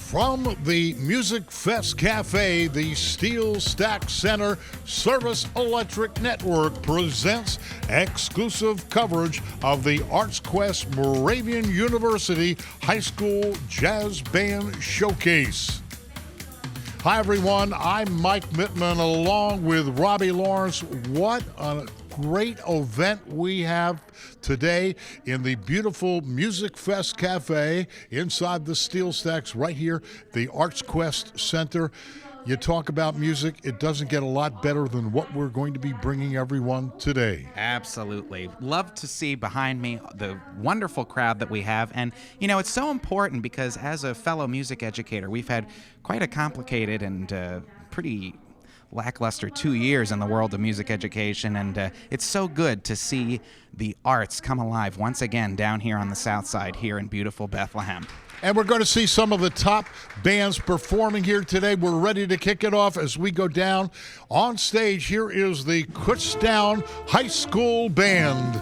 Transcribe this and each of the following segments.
From the Music Fest Cafe, the SteelStacks Center Service Electric Network presents exclusive coverage of the Artsquest Moravian University High School Jazz Band Showcase. Hi, everyone. I'm Mike Mittman along with Robbie Lawrence. What a great event we have today in the beautiful Music Fest Cafe inside the SteelStacks right here, the Artsquest Center. You talk about music, it doesn't get a lot better than what we're going to be bringing everyone today. Absolutely. Love to see behind me the wonderful crowd that we have. And, you know, it's so important because as a fellow music educator, we've had quite a complicated and pretty lackluster 2 years in the world of music education, and it's so good to see the arts come alive once again down here on the south side here in beautiful Bethlehem. And we're going to see some of the top bands performing here today. We're ready to kick it off as we go down on stage. Here is the Kutztown High School Band.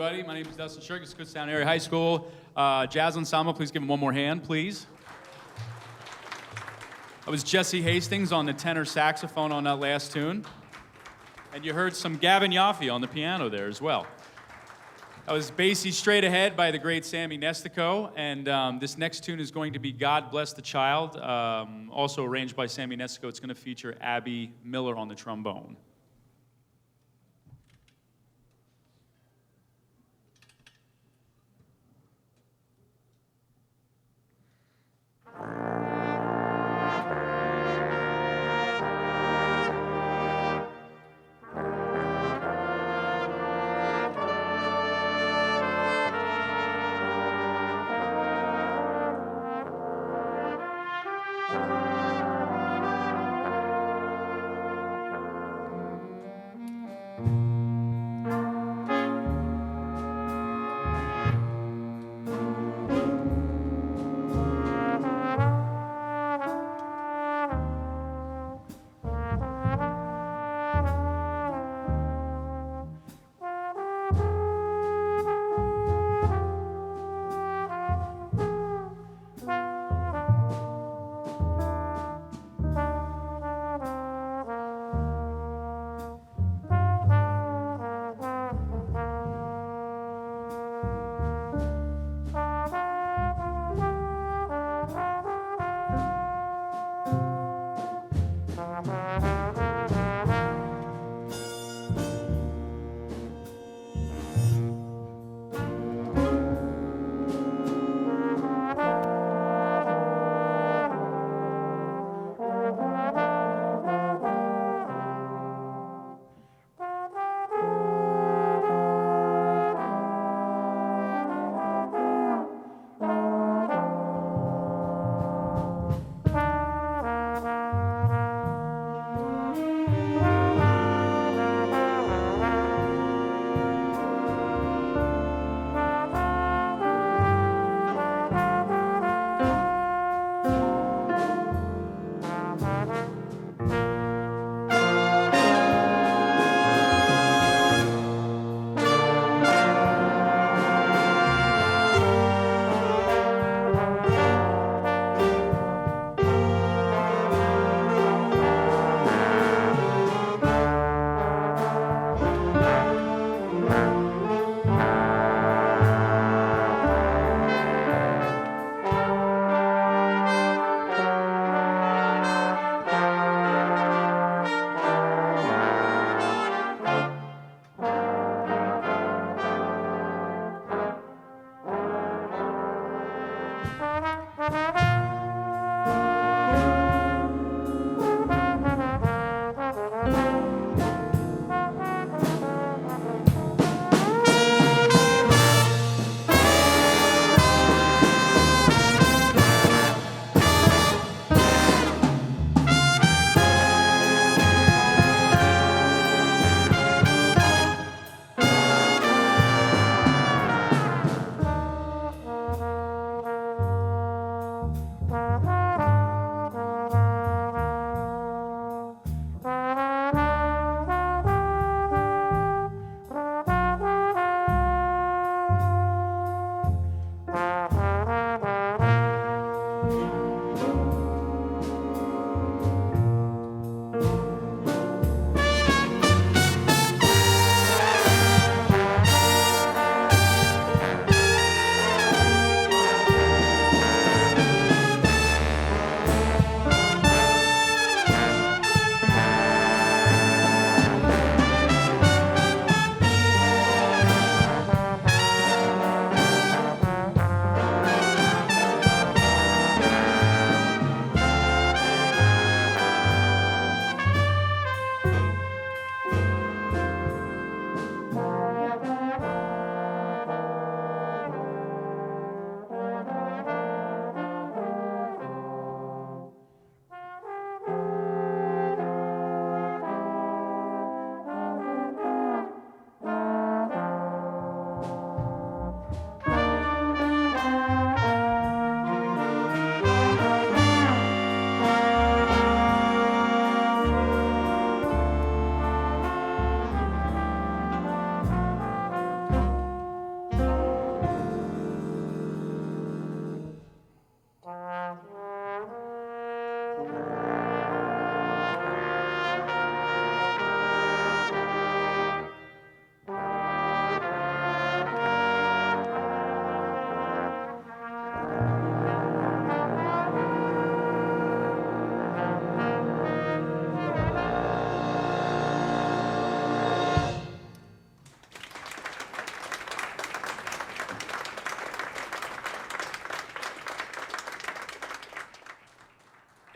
everybody. My name is Dustin Shirkus, Kutztown Area High School. Jazz Ensemble, please give them one more hand, please. That was Jesse Hastings on the tenor saxophone on that last tune. And you heard some Gavin Yaffe on the piano there as well. That was Basie Straight Ahead by the great Sammy Nestico. And this next tune is going to be God Bless the Child, also arranged by Sammy Nestico. It's going to feature Abby Miller on the trombone.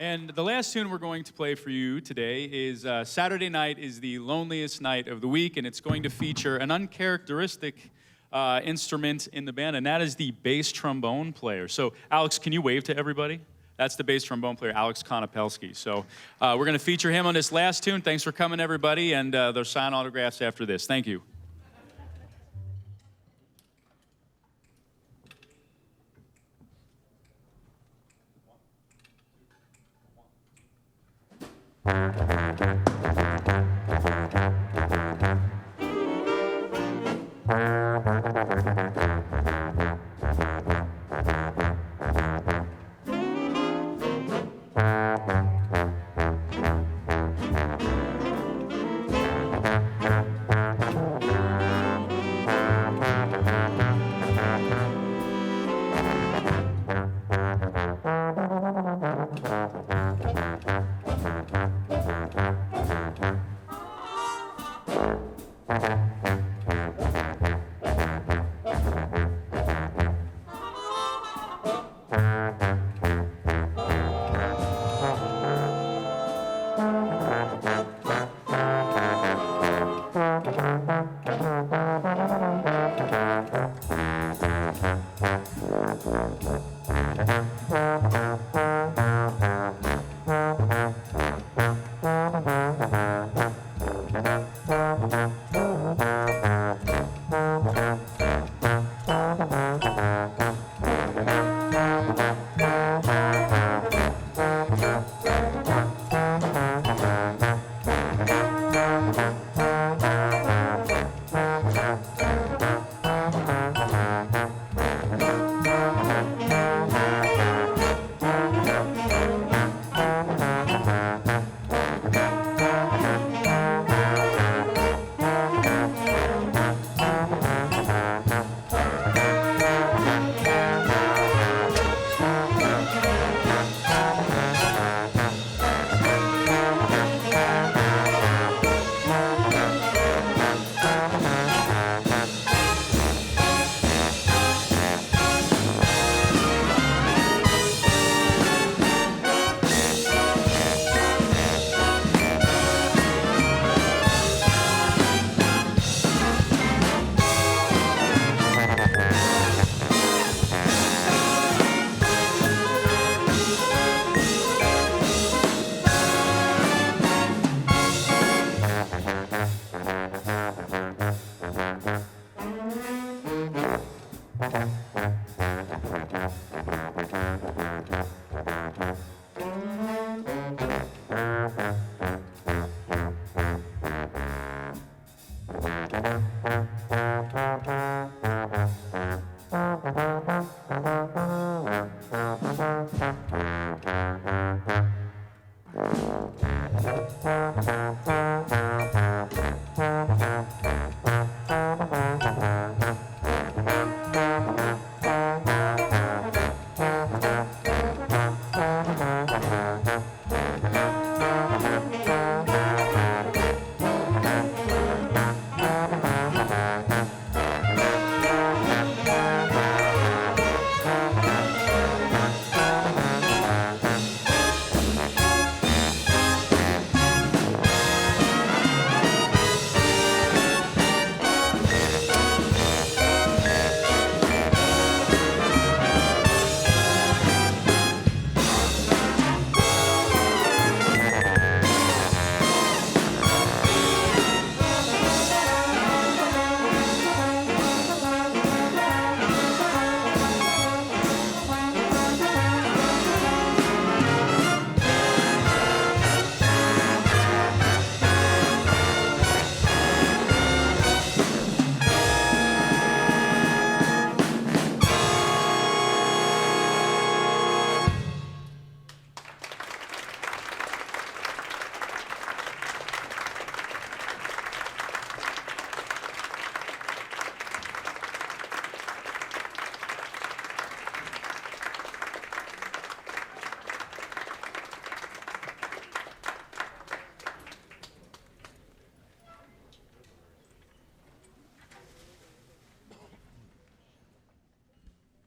And the last tune we're going to play for you today is Saturday Night is the Loneliest Night of the Week, and it's going to feature an uncharacteristic instrument in the band, and that is the bass trombone player. So, Alex, can you wave to everybody? That's the bass trombone player, Alex Konopelski. So we're going to feature him on this last tune. Thanks for coming, everybody, and they'll sign autographs after this. Thank you.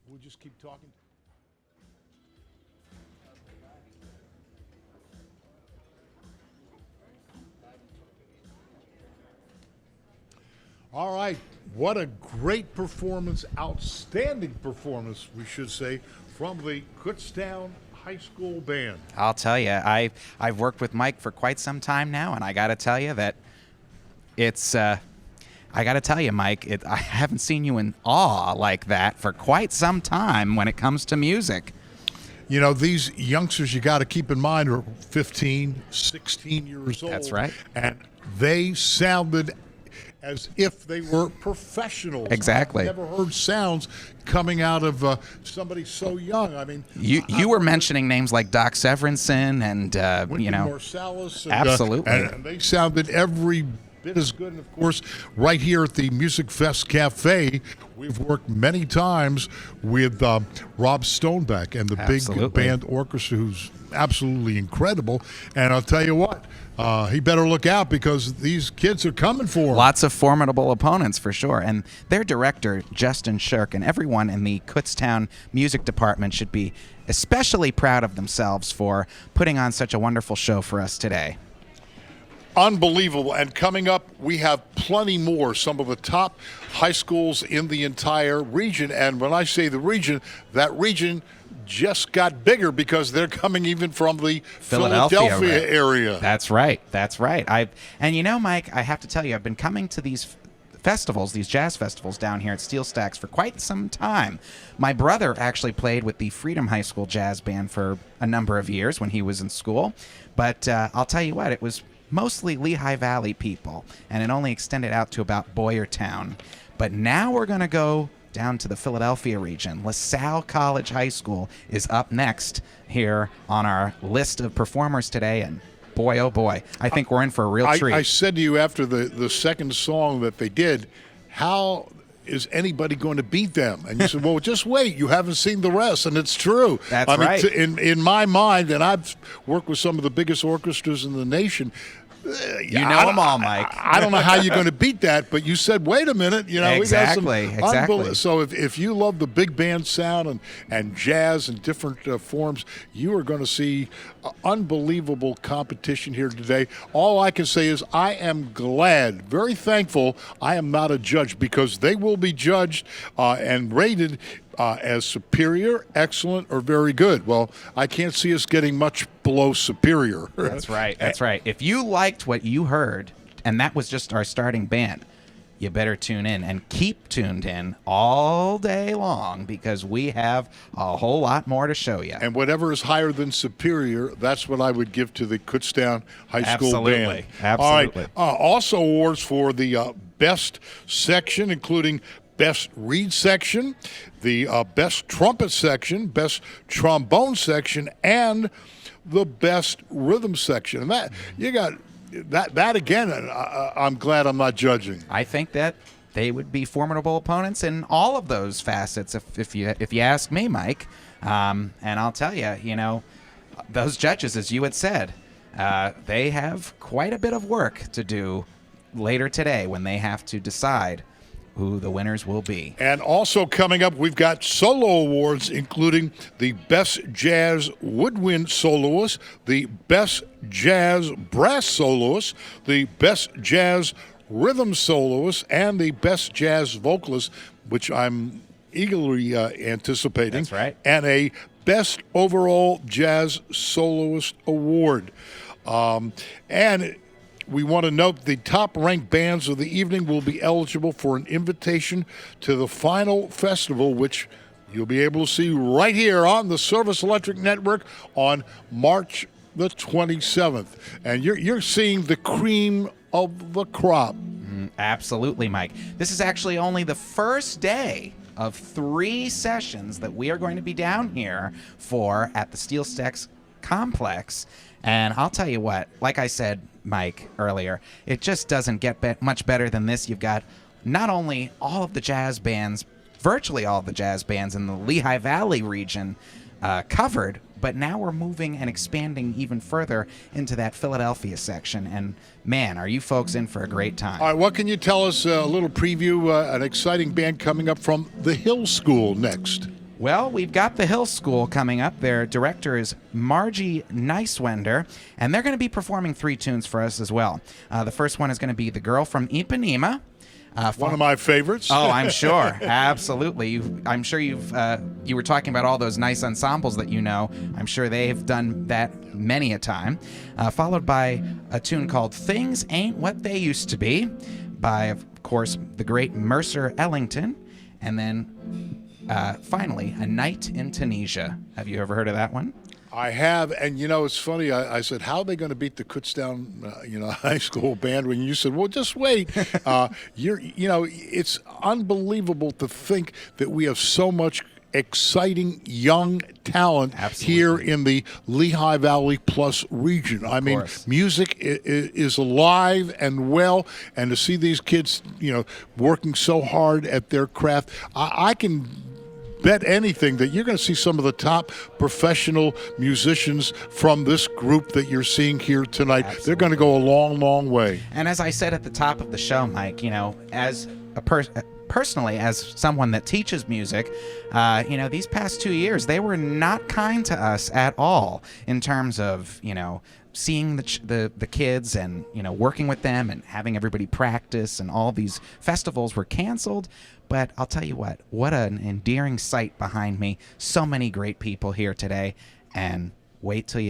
We'll just keep talking. All right. What a great performance, outstanding performance, we should say, from the Kutztown High School Band. I'll tell you, I've worked with Mike for quite some time now, and I got to tell you that it's. I got to tell you, Mike, I haven't seen you in awe like that for quite some time when it comes to music. You know, these youngsters, you got to keep in mind, are 15, 16 years old. That's right. And they sounded as if they were professionals. Exactly. I've never heard sounds coming out of somebody so young. I mean, you were mentioning names like Doc Severinsen and Wynton Marsalis. And, absolutely. And they sounded every bit as good. And of course, right here at the Music Fest Cafe, we've worked many times with Rob Stonebeck and the Absolutely. big band orchestra, who's absolutely incredible. And I'll tell you what, he better look out because these kids are coming for him. Lots of formidable opponents for sure. And their director, Justin Shirk, and everyone in the Kutztown music department should be especially proud of themselves for putting on such a wonderful show for us today. Unbelievable. And coming up, we have plenty more, some of the top high schools in the entire region. And when I say the region, that region just got bigger because they're coming even from the Philadelphia area. That's right. That's right. And you know, Mike, I have to tell you, I've been coming to these festivals, these jazz festivals down here at SteelStacks for quite some time. My brother actually played with the Freedom High School Jazz Band for a number of years when he was in school. But I'll tell you what, it was mostly Lehigh Valley people, and it only extended out to about Boyertown. But now we're going to go down to the Philadelphia region. LaSalle College High School is up next here on our list of performers today, and boy, oh boy, I think we're in for a real treat. I said to you after the second song that they did, how is anybody going to beat them? And you said, well, just wait. You haven't seen the rest. And it's true. That's right. In my mind, and I've worked with some of the biggest orchestras in the nation, you know them all, Mike. I don't know how you're going to beat that, but you said, wait a minute. You know, exactly. We got some so if you love the big band sound and jazz and different forms, you are going to see unbelievable competition here today. All I can say is I am glad, very thankful I am not a judge, because they will be judged and rated as superior, excellent, or very good. Well, I can't see us getting much below superior. That's right. That's right. If you liked what you heard, and that was just our starting band, you better tune in and keep tuned in all day long, because we have a whole lot more to show you. And whatever is higher than superior, that's what I would give to the Kutztown High School Band. Absolutely. All right. Also awards for the best section, including best reed section, the best trumpet section, best trombone section, and the best rhythm section. And that you got that again. I'm glad I'm not judging. I think that they would be formidable opponents in all of those facets, if you ask me, Mike. And I'll tell you, you know, those judges, as you had said, they have quite a bit of work to do later today when they have to decide who the winners will be. And also coming up, we've got solo awards, including the Best Jazz Woodwind Soloist, the Best Jazz Brass Soloist, the Best Jazz Rhythm Soloist, and the Best Jazz Vocalist, which I'm eagerly anticipating. That's right. And a Best Overall Jazz Soloist Award. And we want to note the top-ranked bands of the evening will be eligible for an invitation to the final festival, which you'll be able to see right here on the Service Electric Network on March the 27th. And you're seeing the cream of the crop. Absolutely, Mike. This is actually only the first day of 3 sessions that we are going to be down here for at the SteelStacks complex. And I'll tell you what, like I said, Mike, earlier, it just doesn't get much better than this. You've got not only all of the jazz bands, virtually all of the jazz bands in the Lehigh Valley region covered, but now we're moving and expanding even further into that Philadelphia section. And man, are you folks in for a great time. All right, what can you tell us, a little preview, an exciting band coming up from the Hill School next? Well, we've got the Hill School coming up. Their director is Margie Neiswender, and they're going to be performing 3 tunes for us as well. The first one is going to be The Girl from Ipanema. One of my favorites. Oh, I'm sure. Absolutely. I'm sure you were talking about all those nice ensembles that you know. I'm sure they've done that many a time. Followed by a tune called Things Ain't What They Used to Be by, of course, the great Mercer Ellington. And then finally, A Night in Tunisia. Have you ever heard of that one? I have, and it's funny. I said, "How are they going to beat the Kutztown, high school band?" When you said, "Well, just wait," it's unbelievable to think that we have so much exciting young talent here in the Lehigh Valley Plus region. I mean, music is alive and well, and to see these kids, working so hard at their craft, I can bet anything that you're going to see some of the top professional musicians from this group that you're seeing here tonight. Absolutely. They're going to go a long, long way. And as I said at the top of the show, Mike, as a personally, as someone that teaches music, these past 2 years, they were not kind to us at all in terms of, seeing the kids and, working with them and having everybody practice, and all these festivals were canceled. But I'll tell you what an endearing sight behind me. So many great people here today. And wait till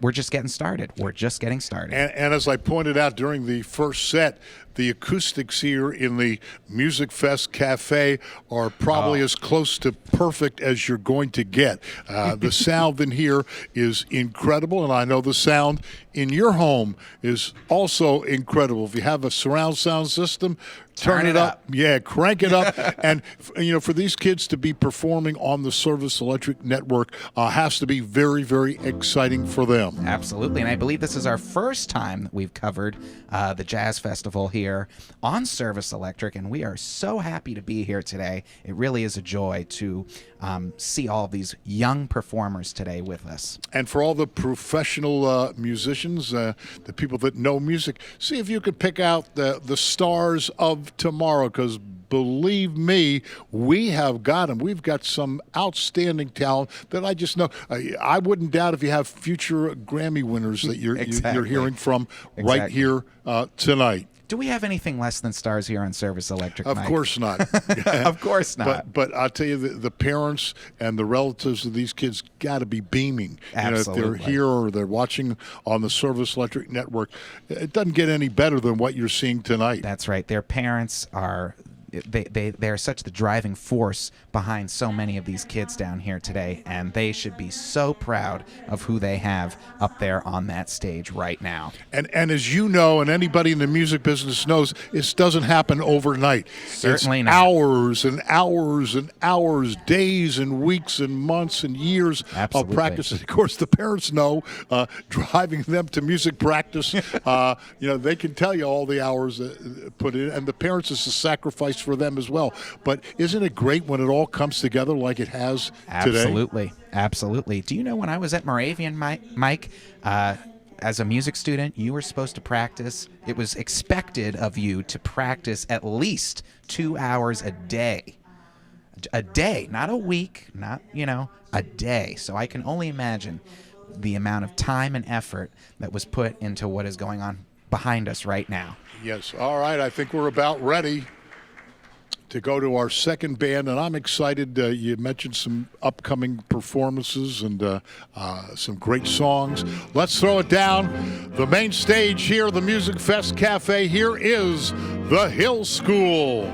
we're just getting started. We're just getting started. And as I pointed out during the first set, the acoustics here in the Music Fest Cafe are probably as close to perfect as you're going to get. The sound in here is incredible, and I know the sound in your home is also incredible. If you have a surround sound system, turn it up. Yeah, crank it up. And, for these kids to be performing on the Service Electric Network has to be very, very exciting for them. Absolutely. And I believe this is our first time that we've covered the Jazz Festival here on Service Electric, and we are so happy to be here today. It really is a joy to see all of these young performers today with us. And for all the professional musicians, the people that know music, see if you could pick out the stars of tomorrow, because believe me, we have got them. We've got some outstanding talent that I just know. I wouldn't doubt if you have future Grammy winners that you're hearing from right here tonight. Do we have anything less than stars here on Service Electric, Mike? Of course not. Of course not. But I'll tell you, the parents and the relatives of these kids got to be beaming. Absolutely. If they're here or they're watching on the Service Electric Network, it doesn't get any better than what you're seeing tonight. That's right. Their parents are... They are such the driving force behind so many of these kids down here today, and they should be so proud of who they have up there on that stage right now. And as you know, and anybody in the music business knows, this doesn't happen overnight. Certainly not. Hours and hours and hours, days and weeks and months and years of practice. And of course, the parents know, driving them to music practice, they can tell you all the hours put in, and the parents is a sacrifice for them as well. But isn't it great when it all comes together like it has today? Absolutely. Do you know when I was at Moravian, Mike, as a music student, you were supposed to practice. It was expected of you to practice at least 2 hours a day. A day, not a week, not, a day. So I can only imagine the amount of time and effort that was put into what is going on behind us right now. Yes. All right. I think we're about ready to go to our second band, and I'm excited. You mentioned some upcoming performances and some great songs. Let's throw it down. The main stage here, the Music Fest Cafe. Here is the Hill School.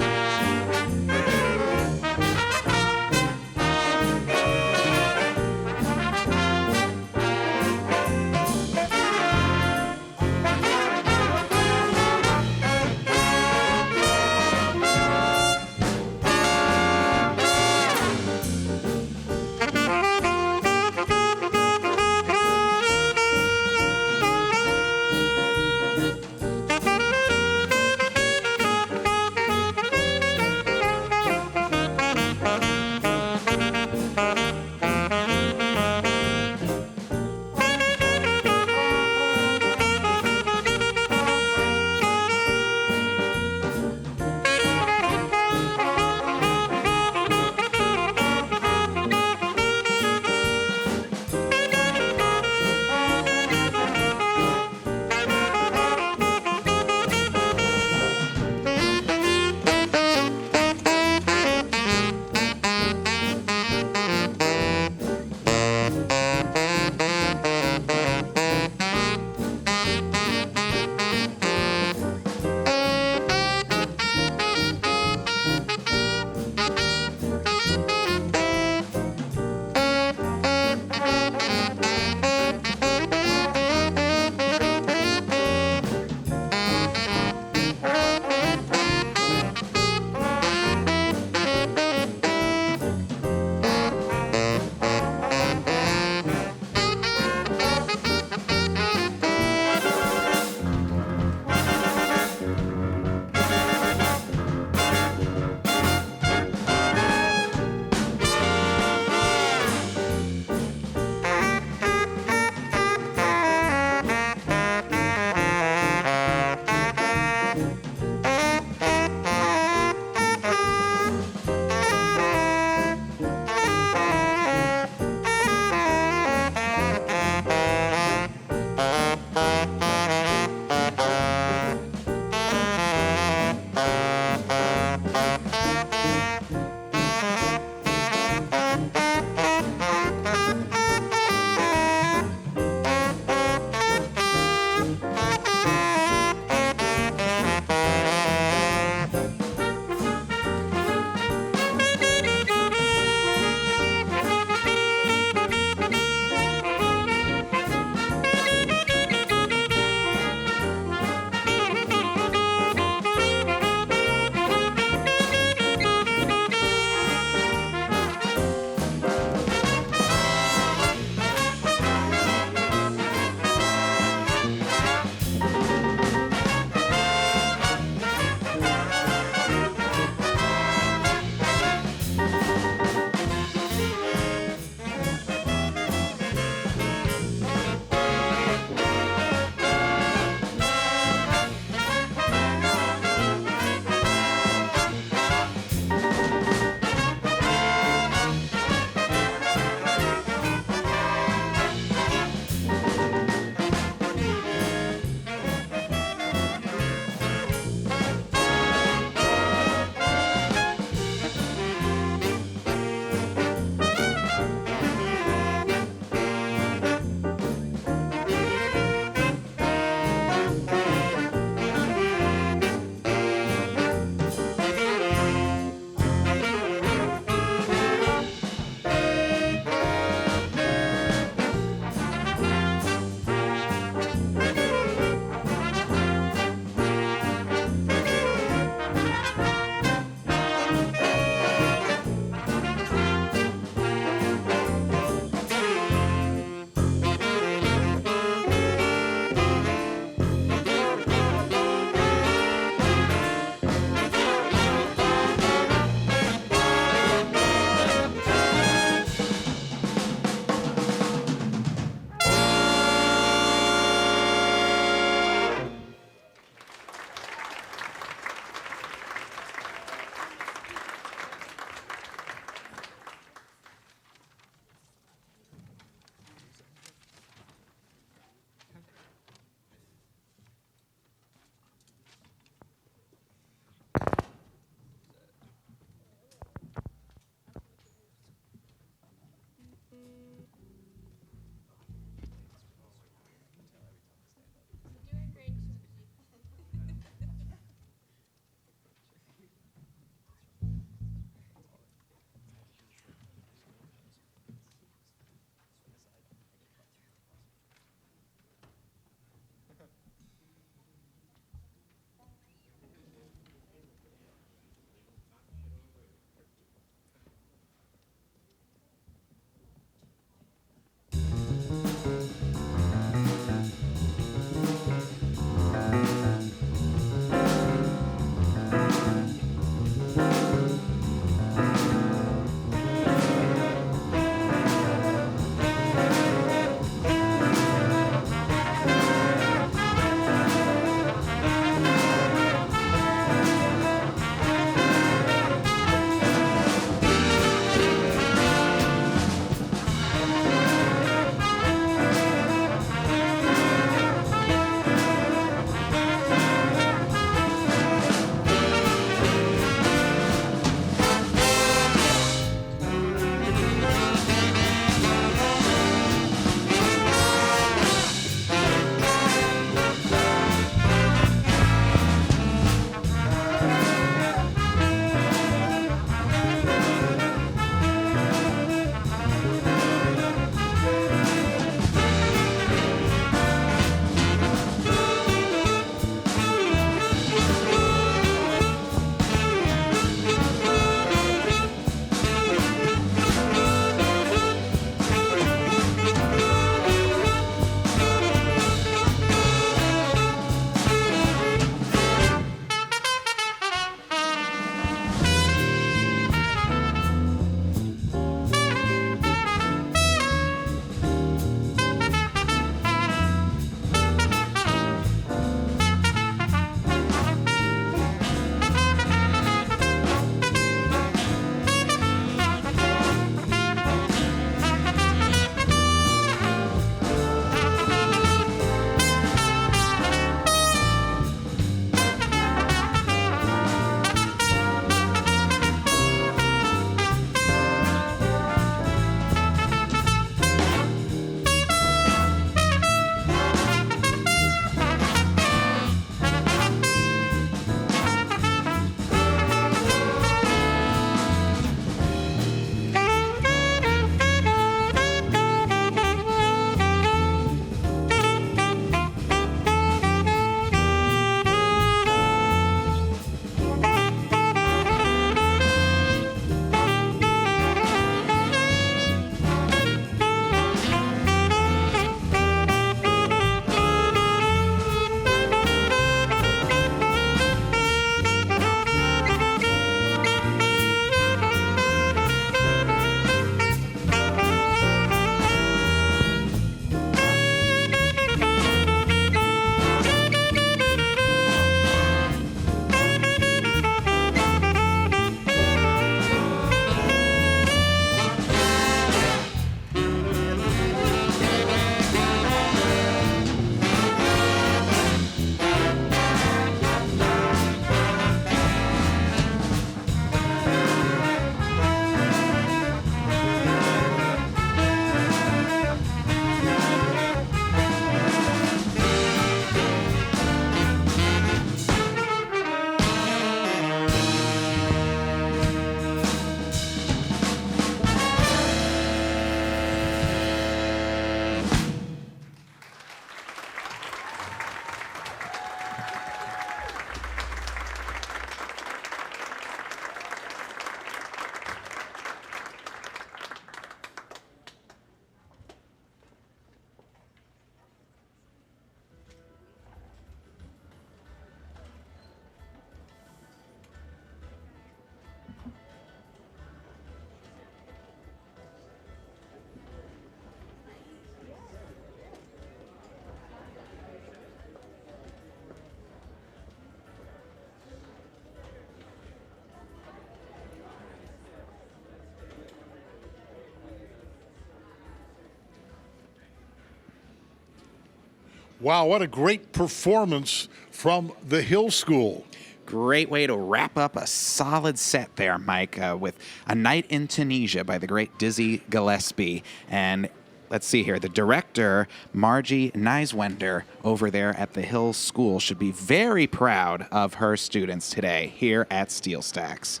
Wow, what a great performance from the Hill School. Great way to wrap up a solid set there, Mike, with A Night in Tunisia by the great Dizzy Gillespie. And let's see here, the director, Margie Neiswender, over there at the Hill School, should be very proud of her students today here at SteelStacks.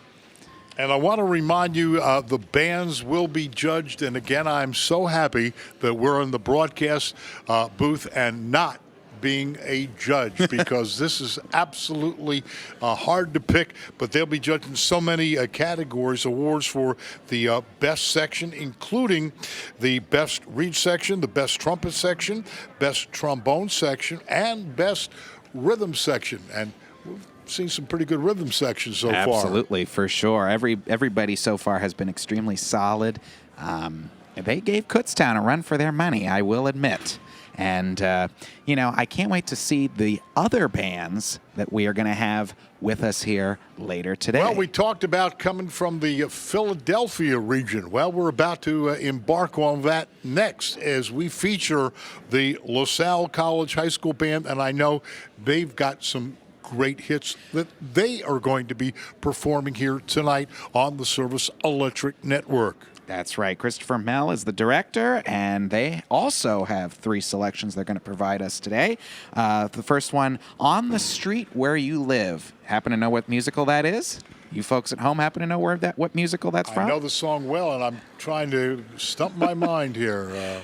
And I want to remind you, the bands will be judged. And again, I'm so happy that we're in the broadcast booth and not being a judge, because this is absolutely hard to pick. But they'll be judged in so many categories, awards for the best section, including the best reed section, the best trumpet section, best trombone section, and best rhythm section. And we've seen some pretty good rhythm sections so far. Absolutely, for sure. Everybody so far has been extremely solid. They gave Kutztown a run for their money, I will admit. And, I can't wait to see the other bands that we are going to have with us here later today. Well, we talked about coming from the Philadelphia region. Well, we're about to embark on that next as we feature the LaSalle College High School Band, and I know they've got some great hits that they are going to be performing here tonight on the Service Electric Network. That's right. Christopher Mell is the director, and they also have 3 selections they're going to provide us today. The first one, On the Street Where You Live. Happen to know what musical that is? You folks at home happen to know what musical that's from? I know the song well, and I'm trying to stump my mind here.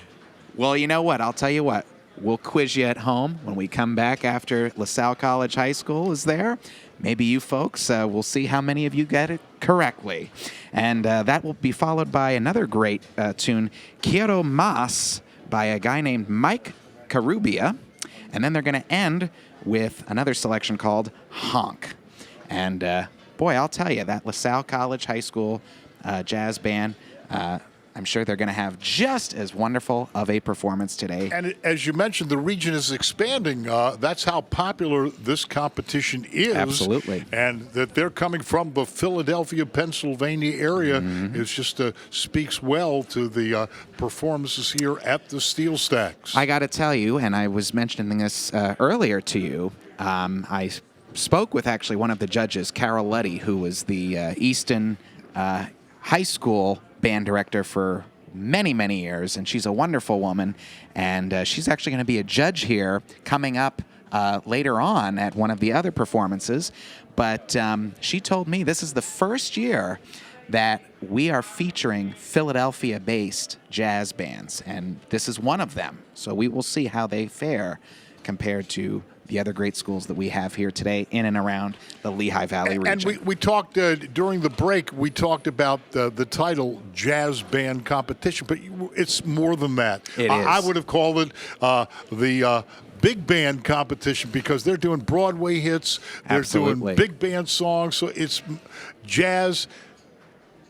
Well, you know what? I'll tell you what. We'll quiz you at home when we come back after LaSalle College High School is there. Maybe you folks, we'll see how many of you get it correctly. And that will be followed by another great tune, Quiero Mas, by a guy named Mike Carubia. And then they're going to end with another selection called Honk. And boy, I'll tell you, that LaSalle College High School jazz band, I'm sure they're going to have just as wonderful of a performance today. And as you mentioned, the region is expanding. That's how popular this competition is. Absolutely. And that they're coming from the Philadelphia, Pennsylvania area is just speaks well to the performances here at the SteelStacks. I got to tell you, and I was mentioning this earlier to you, I spoke with actually one of the judges, Carol Luddy, who was the Easton High School band director for many, many years, and she's a wonderful woman, and she's actually going to be a judge here coming up later on at one of the other performances. But she told me this is the first year that we are featuring Philadelphia-based jazz bands, and this is one of them. So we will see how they fare compared to the other great schools that we have here today in and around the Lehigh Valley region. And we talked during the break, we talked about the title Jazz Band Competition, but it's more than that. It is. I would have called it the big band competition, because they're doing Broadway hits, they're Absolutely. doing big band songs, so it's jazz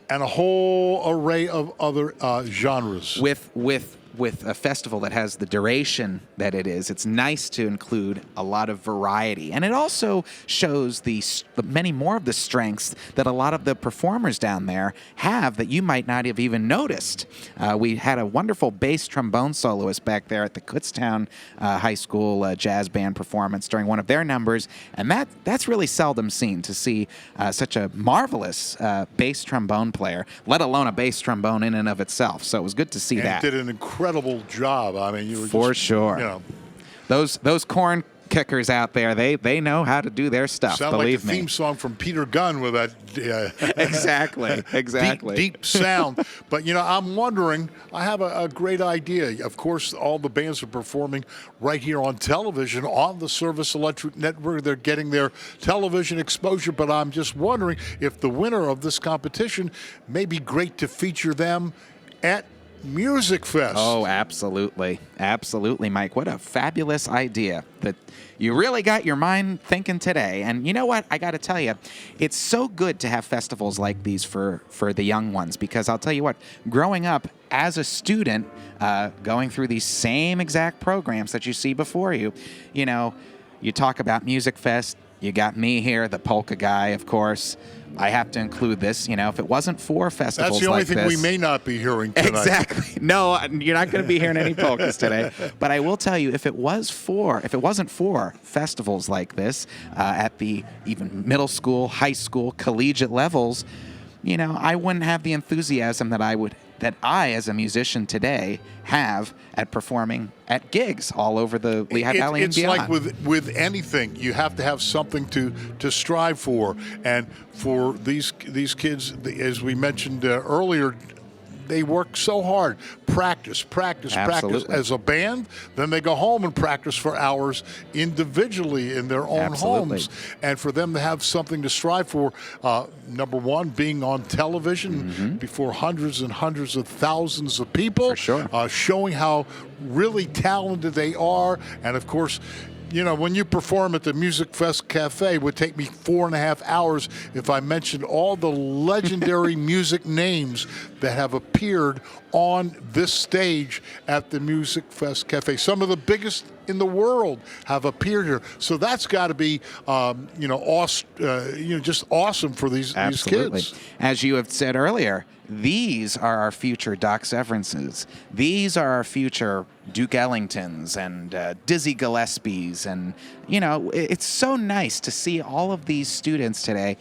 and a whole array of other genres. With a festival that has the duration that it is, it's nice to include a lot of variety. And it also shows the many more of the strengths that a lot of the performers down there have that you might not have even noticed. We had a wonderful bass trombone soloist back there at the Kutztown High School jazz band performance during one of their numbers, and that's really seldom seen, to see such a marvelous bass trombone player, let alone a bass trombone in and of itself. So it was good to see that. Did an incredible job. I mean, you were For just, sure. You know, those corn kickers out there, they know how to do their stuff. sound Believe like the me. theme song from Peter Gunn with that Exactly. deep sound. But I'm wondering. I have a great idea. Of course, all the bands are performing right here on television on the Service Electric Network. They're getting their television exposure. But I'm just wondering if the winner of this competition may be great to feature them at Music Fest. Oh, absolutely. Absolutely, Mike. What a fabulous idea that you really got your mind thinking today. And you know what? I got to tell you, it's so good to have festivals like these for the young ones, because I'll tell you what, growing up as a student, going through these same exact programs that you see before you, you talk about Music Fest, You got me here, the polka guy, of course. I have to include this. You know, if it wasn't for festivals That's the only like thing this, we may not be hearing tonight. Exactly. No, you're not going to be hearing any polkas today. But I will tell you, if it wasn't for festivals like this at the even middle school, high school, collegiate levels, you know, I wouldn't have the enthusiasm that I, as a musician today, have at performing at gigs all over the Lehigh Valley and beyond. It's like with anything, you have to have something to strive for. And for these kids, as we mentioned earlier, they work so hard. Practice Absolutely. as a band. Then they go home and practice for hours individually in their own Absolutely. homes. And for them to have something to strive for, number one, being on television before hundreds and hundreds of thousands of people. For sure. Showing how really talented they are. And, of course, you know, when you perform at the Music Fest Cafe, it would take me 4.5 hours if I mentioned all the legendary music names that have appeared on this stage at the Music Fest Cafe. Some of the biggest in the world have appeared here. So that's got to be, just awesome for these kids. As you have said earlier, these are our future Doc Severances. These are our future Duke Ellingtons and Dizzy Gillespies. And, you know, it's so nice to see all of these students today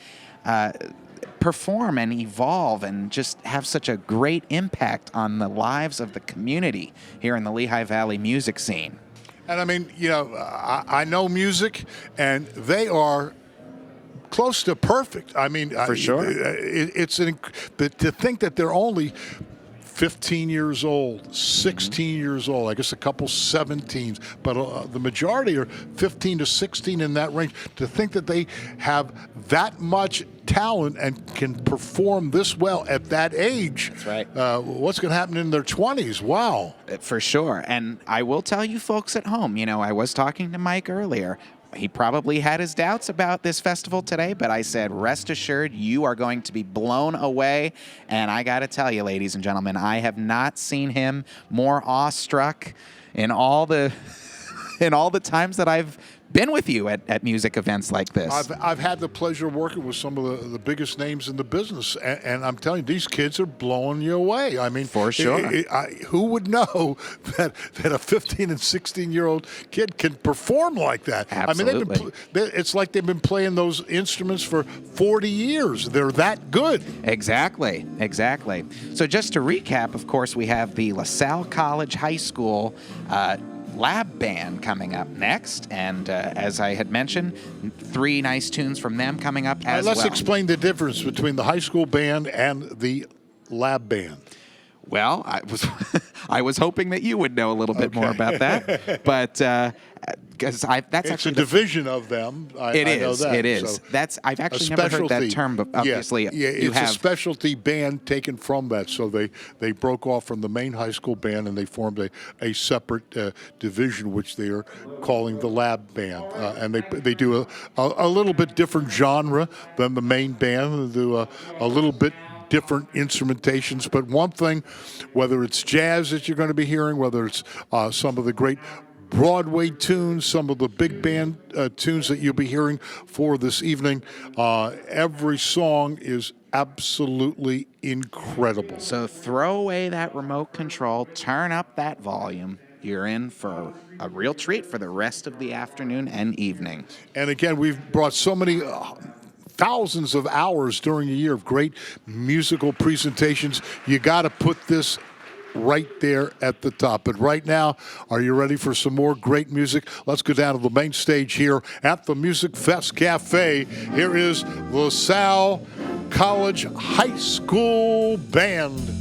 perform and evolve and just have such a great impact on the lives of the community here in the Lehigh Valley music scene. And I mean, you know, I know music, and they are close to perfect. I mean, For sure. To think that they're only 15 years old, 16 years old, I guess a couple 17s, but the majority are 15 to 16 in that range. To think that they have that much talent and can perform this well at that age. That's right. What's going to happen in their 20s? Wow. For sure. And I will tell you folks at home, you know, I was talking to Mike earlier. He probably had his doubts about this festival today, but I said, rest assured, you are going to be blown away. And I got to tell you, ladies and gentlemen, I have not seen him more awestruck in all the times that I've been with you at music events like this. I've had the pleasure of working with some of the biggest names in the business, and I'm telling you, these kids are blowing you away. I mean, for sure. Who would know that a 15 and 16-year-old kid can perform like that? Absolutely. I mean, it's like they've been playing those instruments for 40 years. They're that good. Exactly. So just to recap, of course, we have the LaSalle College High School lab band coming up next, and as I had mentioned, 3 nice tunes from them coming up as well. Let's explain the difference between the high school band and the lab band. Well, I was hoping that you would know a little bit more about that, but because that's actually a division of them. It I know that. is. So I've actually never heard that term, but obviously it's a specialty band taken from that. So they broke off from the main high school band and they formed a separate division, which they are calling the lab band, and they do a little bit different genre than the main band. They do a little bit different instrumentations, but one thing, whether it's jazz that you're going to be hearing, whether it's some of the great Broadway tunes, some of the big band tunes that you'll be hearing for this evening, every song is absolutely incredible. So throw away that remote control, turn up that volume. You're in for a real treat for the rest of the afternoon and evening. And again, we've brought so many thousands of hours during the year of great musical presentations. You got to put this right there at the top. But right now, are you ready for some more great music? Let's go down to the main stage here at the Music Fest Cafe. Here is LaSalle College High School Band.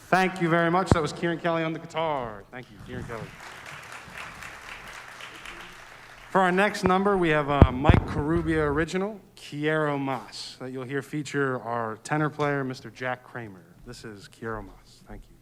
Thank you very much. That was Kieran Kelly on the guitar. Thank you, Kieran Kelly. For our next number, we have a Mike Carubia original, Quiero Mas, that you'll hear feature our tenor player, Mr. Jack Kramer. This is Quiero Mas. Thank you.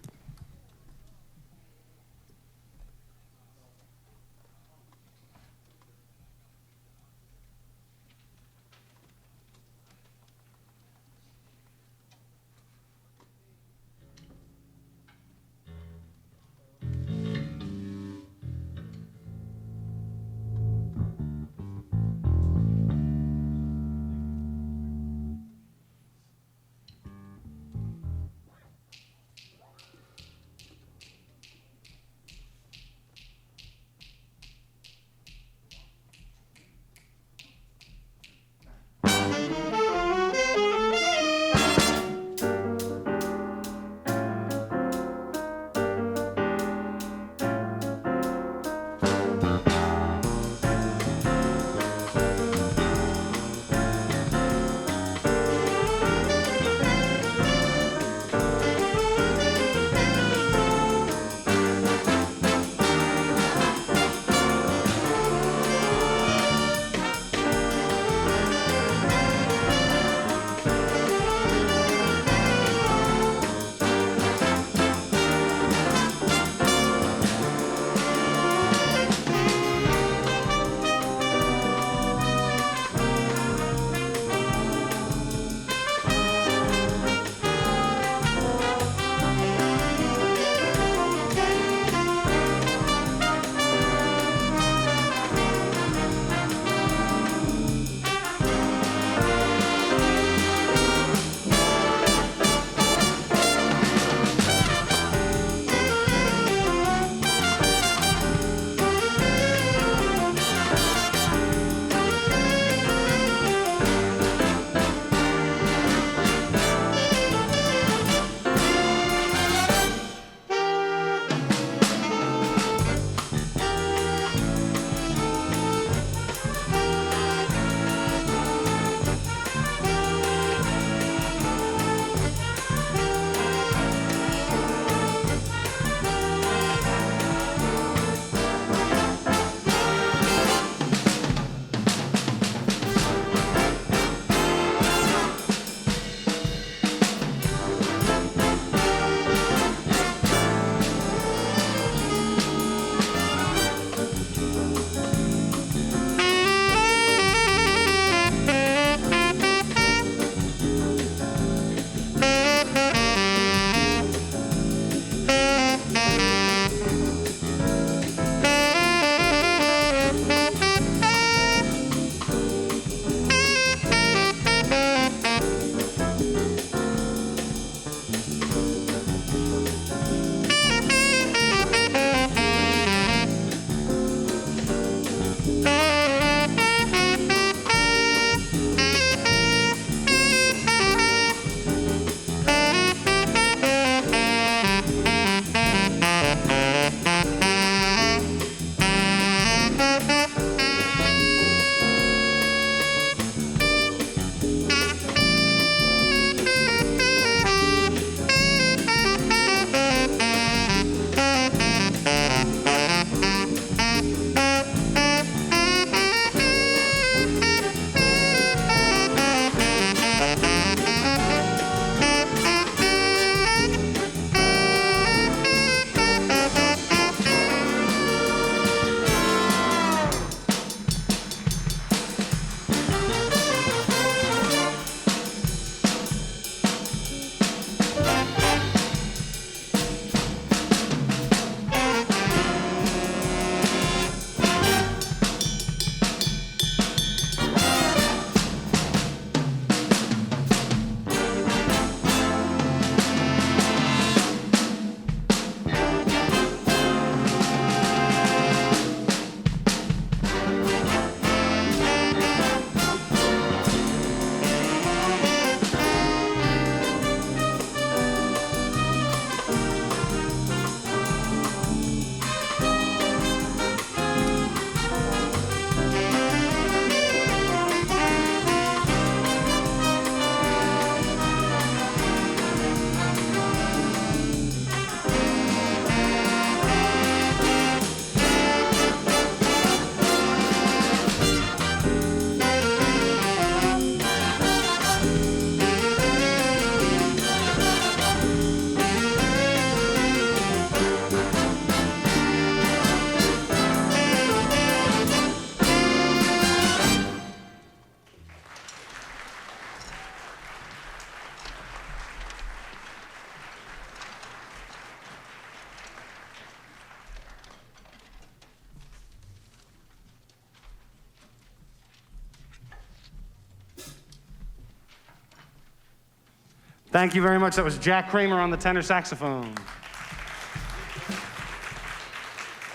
Thank you very much. That was Jack Kramer on the tenor saxophone.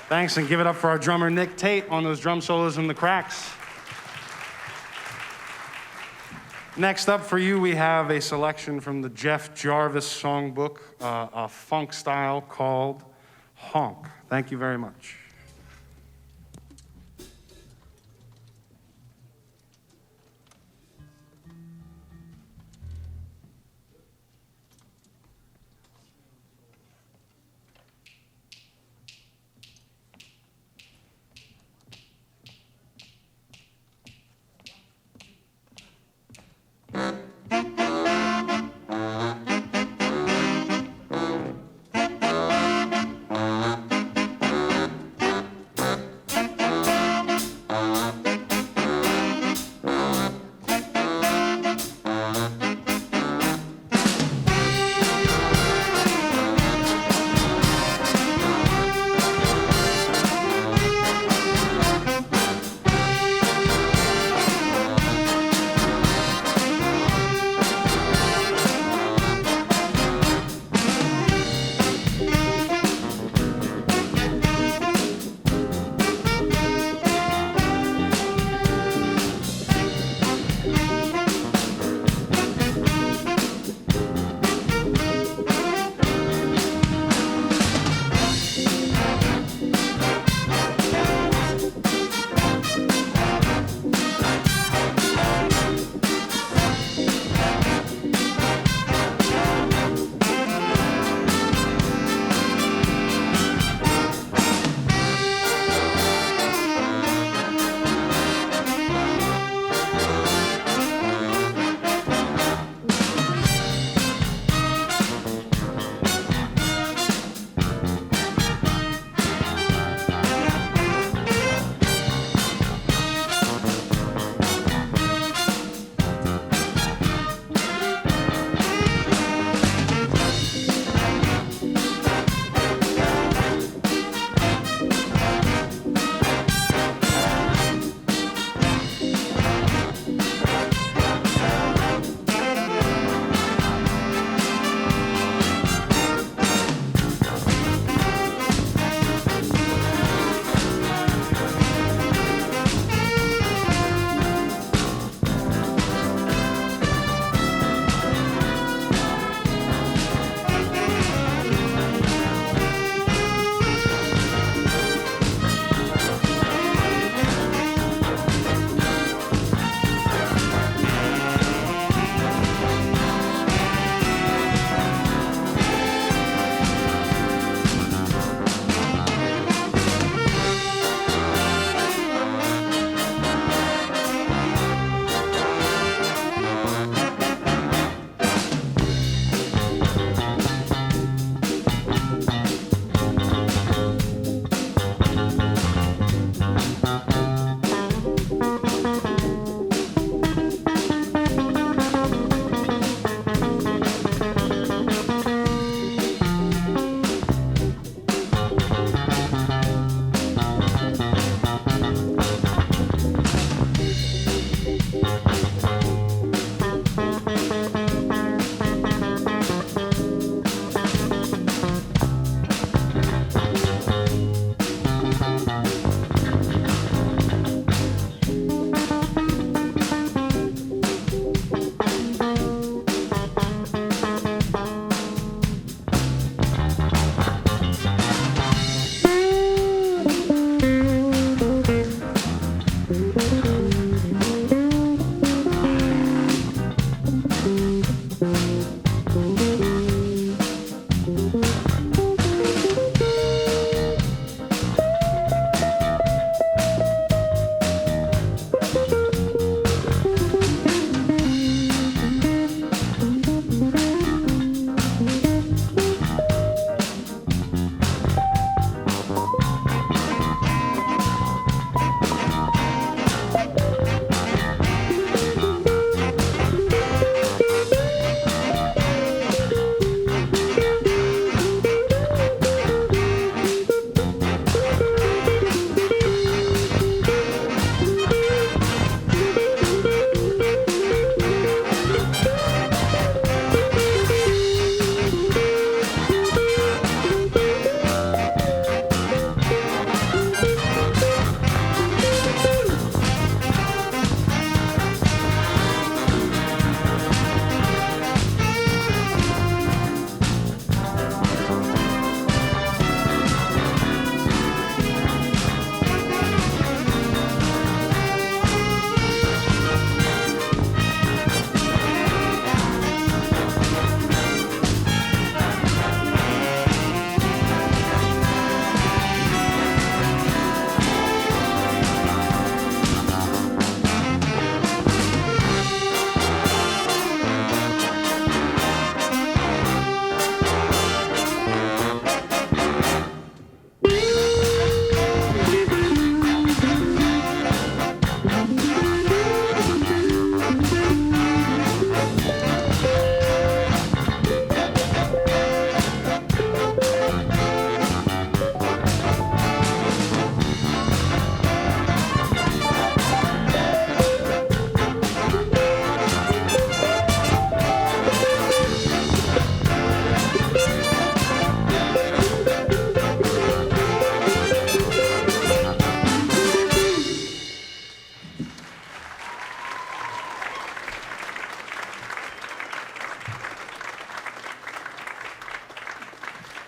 Thanks, and give it up for our drummer, Nick Tate, on those drum solos and the cracks. Next up for you, we have a selection from the Jeff Jarvis songbook, a funk style called Honk. Thank you very much.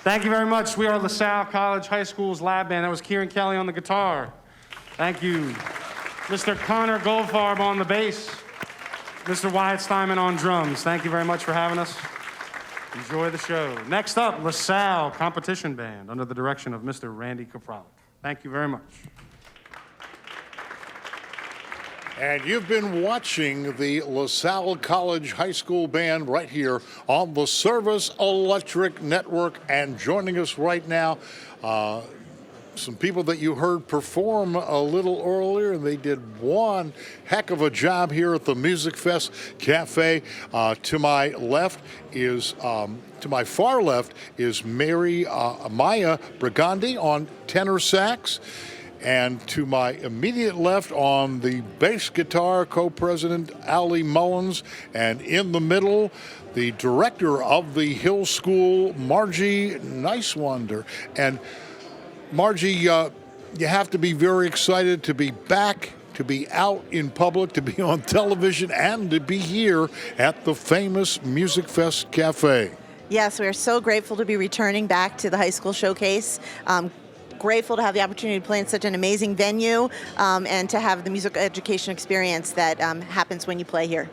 Thank you very much. We are LaSalle College High School's lab band. That was Kieran Kelly on the guitar. Thank you. Mr. Connor Goldfarb on the bass. Mr. Wyatt Steinman on drums. Thank you very much for having us. Enjoy the show. Next up, LaSalle Competition Band under the direction of Mr. Randy Kapralik. Thank you very much. And you've been watching the LaSalle College High School Band right here on the Service Electric Network. And joining us right now, some people that you heard perform a little earlier, and they did one heck of a job here at the Music Fest Cafe. To my far left is Maya Brigandi on tenor sax. And to my immediate left on the bass guitar, co-president Ali Mullins. And in the middle, the director of the Hill School, Margie Nicewander. And Margie, you have to be very excited to be back, to be out in public, to be on television, and to be here at the famous Music Fest Cafe. Yes, we are so grateful to be returning back to the high school showcase. Grateful to have the opportunity to play in such an amazing venue and to have the music education experience that happens when you play here.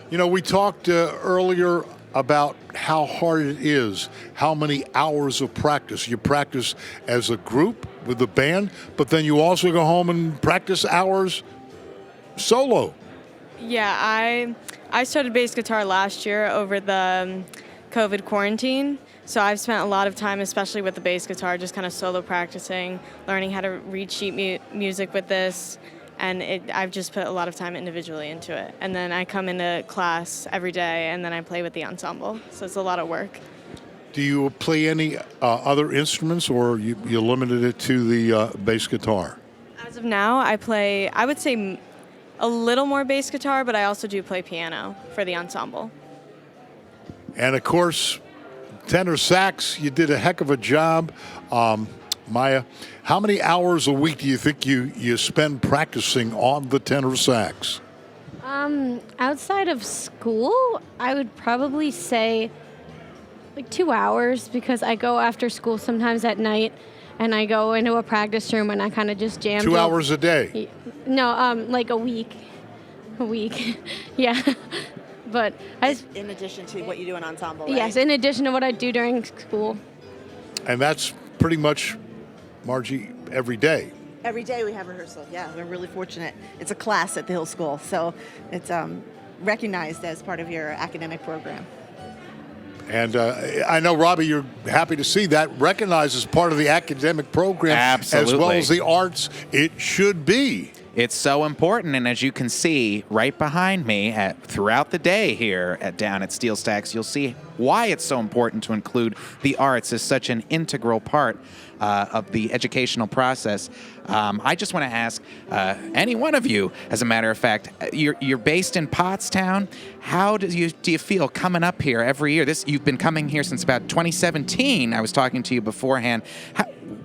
You know, we talked earlier about how hard it is, how many hours of practice. You practice as a group with the band, but then you also go home and practice hours solo. Yeah, I started bass guitar last year over the COVID quarantine. So I've spent a lot of time, especially with the bass guitar, just kind of solo practicing, learning how to read sheet music with this, and I've just put a lot of time individually into it. And then I come into class every day, and then I play with the ensemble, so it's a lot of work. Do you play any other instruments, or you limited it to the bass guitar? As of now, I play, I would say, a little more bass guitar, but I also do play piano for the ensemble. And, of course, tenor sax, you did a heck of a job. Maya, how many hours a week do you think you spend practicing on the tenor sax? Outside of school, I would probably say like 2 hours, because I go after school sometimes at night and I go into a practice room and I kind of just jam. 2 hours a day? No, like a week. Yeah. But in addition to what you do in ensemble, right? Yes, in addition to what I do during school. And that's pretty much, Margie, every day. Every day we have rehearsal. Yeah, we're really fortunate. It's a class at the Hill School, so it's recognized as part of your academic program. And I know, Robbie, you're happy to see that recognized as part of the academic program. Absolutely. As well as the arts. It should be. It's so important, and as you can see right behind me throughout the day here down at SteelStacks, you'll see why it's so important to include the arts as such an integral part of the educational process. I just want to ask any one of you, as a matter of fact, you're based in Pottstown. How do you feel coming up here every year? You've been coming here since about 2017. I was talking to you beforehand.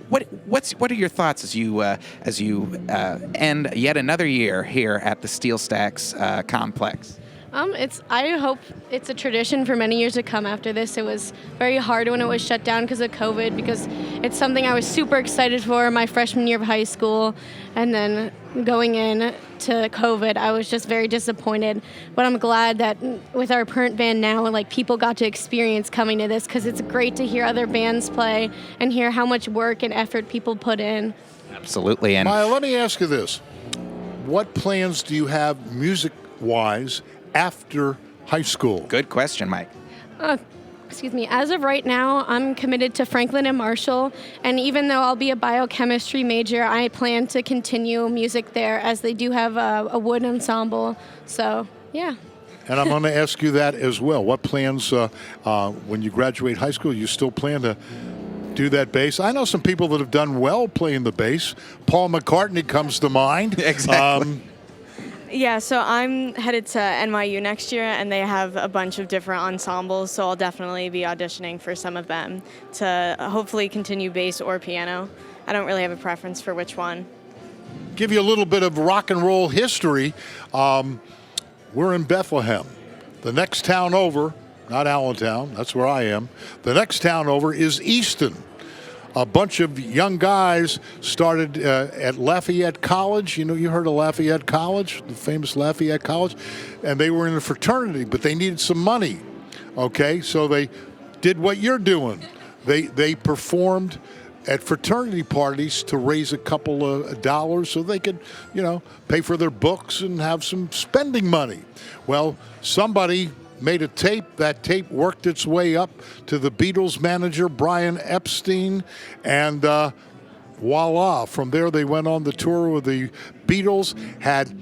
What are your thoughts as you end yet another year here at the SteelStacks complex? I hope it's a tradition for many years to come after this. It was very hard when it was shut down because of COVID, because it's something I was super excited for my freshman year of high school, and then going in to COVID, I was just very disappointed. But I'm glad that with our current band now, like, people got to experience coming to this, because it's great to hear other bands play and hear how much work and effort people put in. Absolutely. And Maya, let me ask you this. What plans do you have music-wise after high school? Good question, Mike. As of right now, I'm committed to Franklin and Marshall, and even though I'll be a biochemistry major, I plan to continue music there, as they do have a wood ensemble. So, yeah. And I'm going to ask you that as well. What plans, when you graduate high school, you still plan to do that bass? I know some people that have done well playing the bass. Paul McCartney comes to mind. Exactly. Yeah, so I'm headed to NYU next year, and they have a bunch of different ensembles, so I'll definitely be auditioning for some of them to hopefully continue bass or piano. I don't really have a preference for which one. Give you a little bit of rock and roll history. We're in Bethlehem. The next town over not Allentown. That's where I am. The next town over is Easton. A bunch of young guys started at Lafayette College. You know, you heard of Lafayette College, the famous Lafayette College, and they were in a fraternity, but they needed some money. Okay, so they did what you're doing. They performed at fraternity parties to raise a couple of dollars so they could, pay for their books and have some spending money. Well, somebody made a tape. That tape worked its way up to the Beatles manager, Brian Epstein, and voila. From there, they went on the tour with the Beatles, had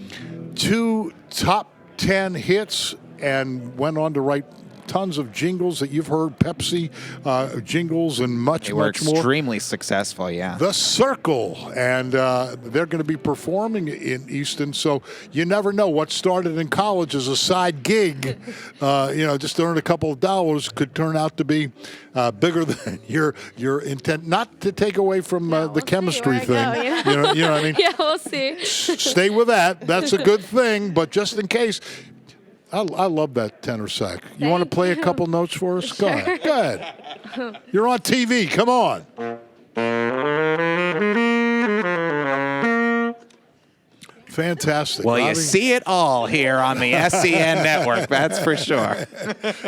2 top 10 hits, and went on to write tons of jingles that you've heard, Pepsi jingles, and much more. Extremely successful, yeah. The Circle, and they're going to be performing in Easton, so you never know. What started in college as a side gig, just to earn a couple of dollars, could turn out to be bigger than your intent. Not to take away from the chemistry thing. You know what I mean? Yeah, we'll see. Stay with that. That's a good thing, but just in case. I love that tenor sax. You want to play a couple notes for us? Go ahead. Go ahead. You're on TV. Come on. Fantastic. Well, Robbie, you see it all here on the SCN network, that's for sure.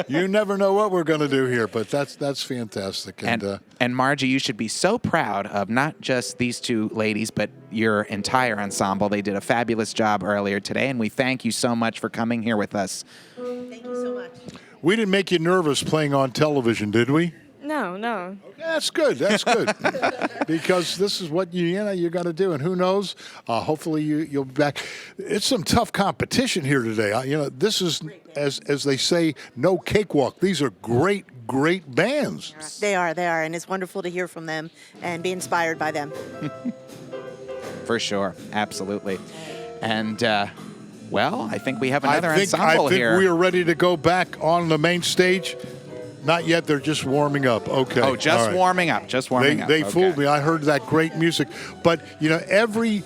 You never know what we're going to do here, but that's fantastic. And Margie, you should be so proud of not just these two ladies, but your entire ensemble. They did a fabulous job earlier today, and we thank you so much for coming here with us. Thank you so much. We didn't make you nervous playing on television, did we? No. That's good. That's good. Because this is what you got to do, and who knows? Hopefully you'll be back. It's some tough competition here today. This is, as they say, no cakewalk. These are great bands. They are, and it's wonderful to hear from them and be inspired by them. For sure, absolutely. And I think we have another ensemble here. I think we are ready to go back on the main stage. Not yet. They're just warming up. Okay. Oh, just right. Warming up. Just warming up. They fooled me. I heard that great music. But, every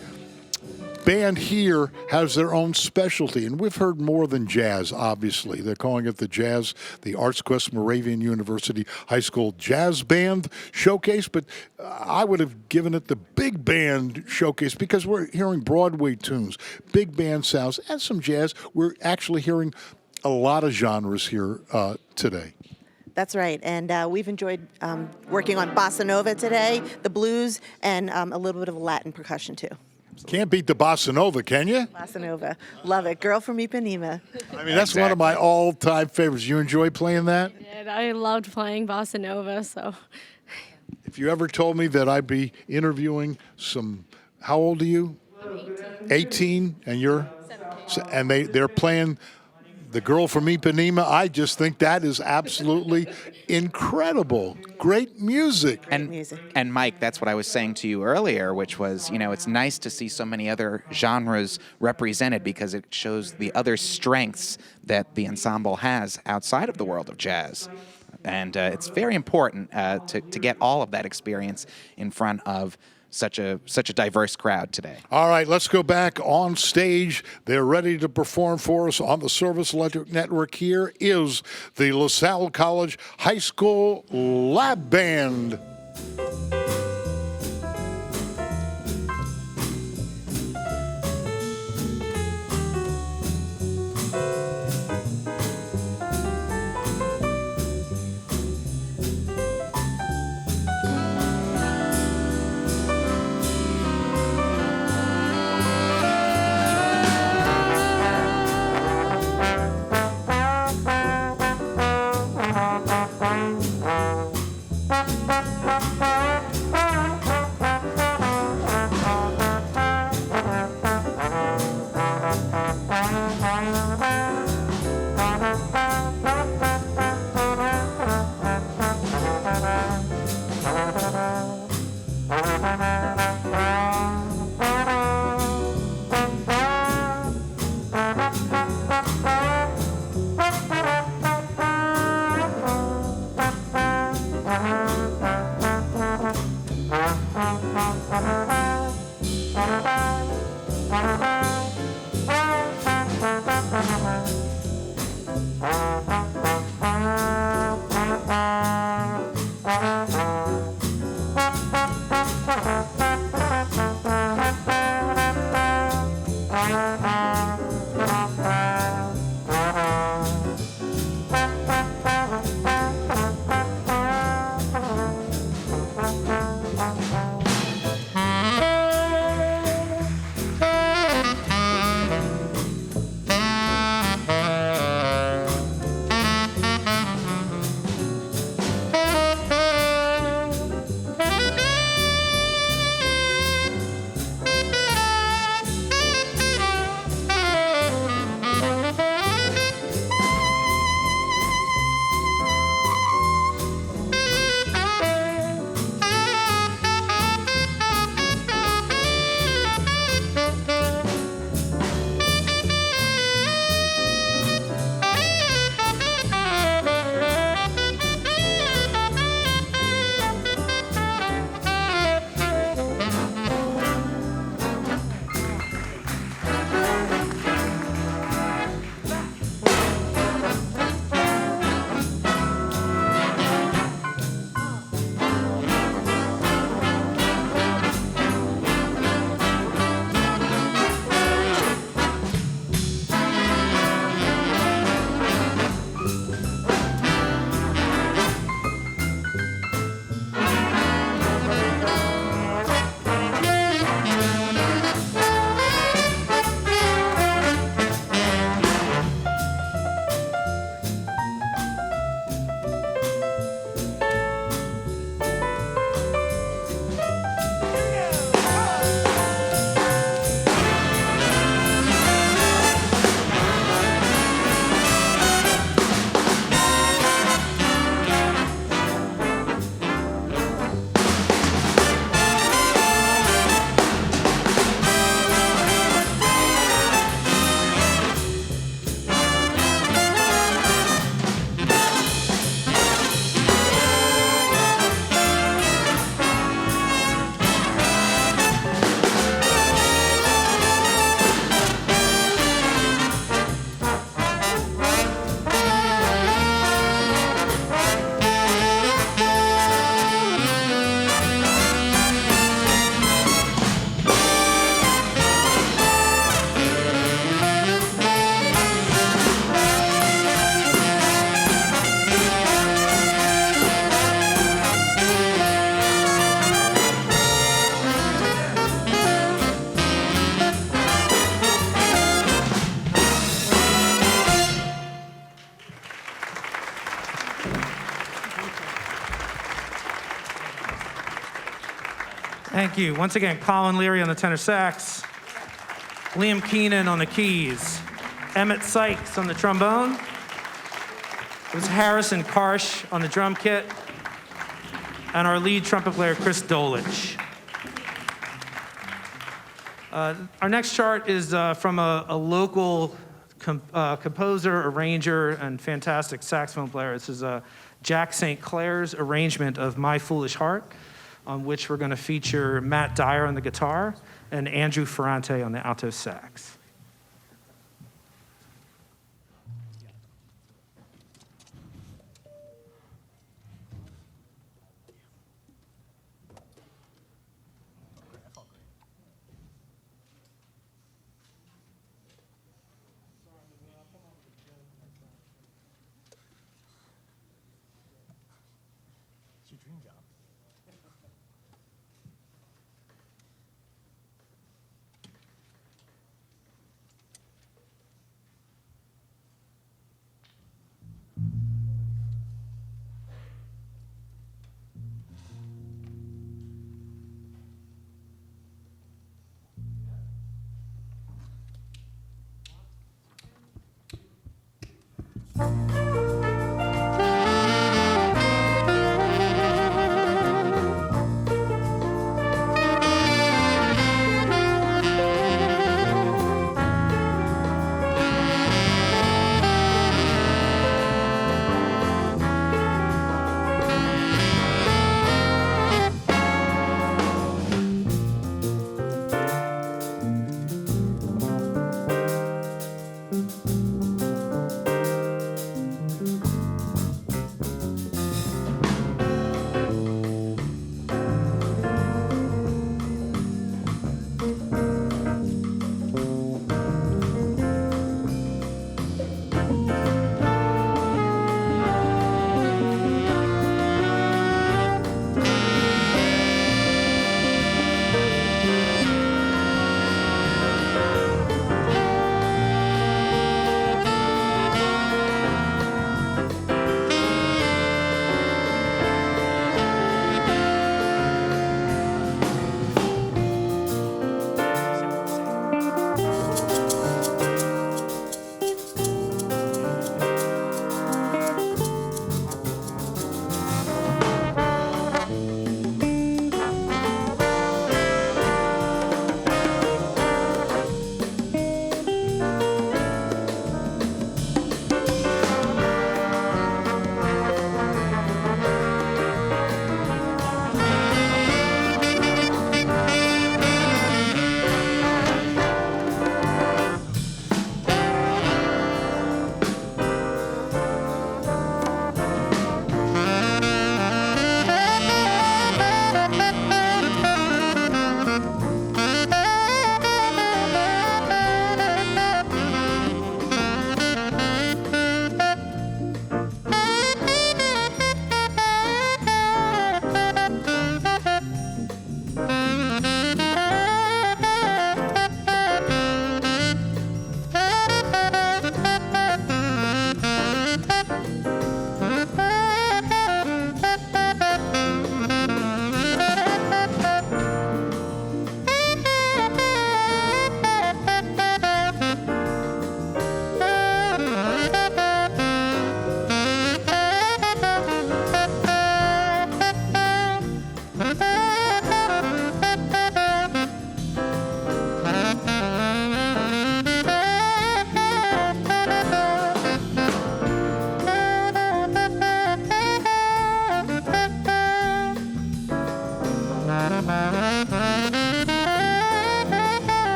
band here has their own specialty. And we've heard more than jazz, obviously. They're calling it the Artsquest Moravian University High School Jazz Band Showcase. But I would have given it the Big Band Showcase because we're hearing Broadway tunes, big band sounds, and some jazz. We're actually hearing a lot of genres here today. That's right, and we've enjoyed working on bossa nova today, the blues, and a little bit of Latin percussion too. Can't beat the bossa nova, can you? Bossa nova, love it. Girl from Ipanema. I mean, that's one of my all-time favorites. You enjoy playing that? Yeah, I loved playing bossa nova, so. If you ever told me that I'd be interviewing how old are you? 18, and you're? 17. And they're playing The Girl from Ipanema, I just think that is absolutely incredible. Great music. And Mike, that's what I was saying to you earlier, which was, it's nice to see so many other genres represented because it shows the other strengths that the ensemble has outside of the world of jazz. And it's very important to get all of that experience in front of such a diverse crowd today. All right, let's go back on stage. They're ready to perform for us on the Service Electric Network. Here is the LaSalle College High School Lab Band. Thank you. Once again, Colin Leary on the tenor sax, Liam Keenan on the keys, Emmett Sykes on the trombone. It was Harrison Karsh on the drum kit, and our lead trumpet player, Chris Dolich. Our next chart is from a local composer, arranger, and fantastic saxophone player. This is Jack St. Clair's arrangement of My Foolish Heart, on which we're going to feature Matt Dyer on the guitar and Andrew Ferrante on the alto sax.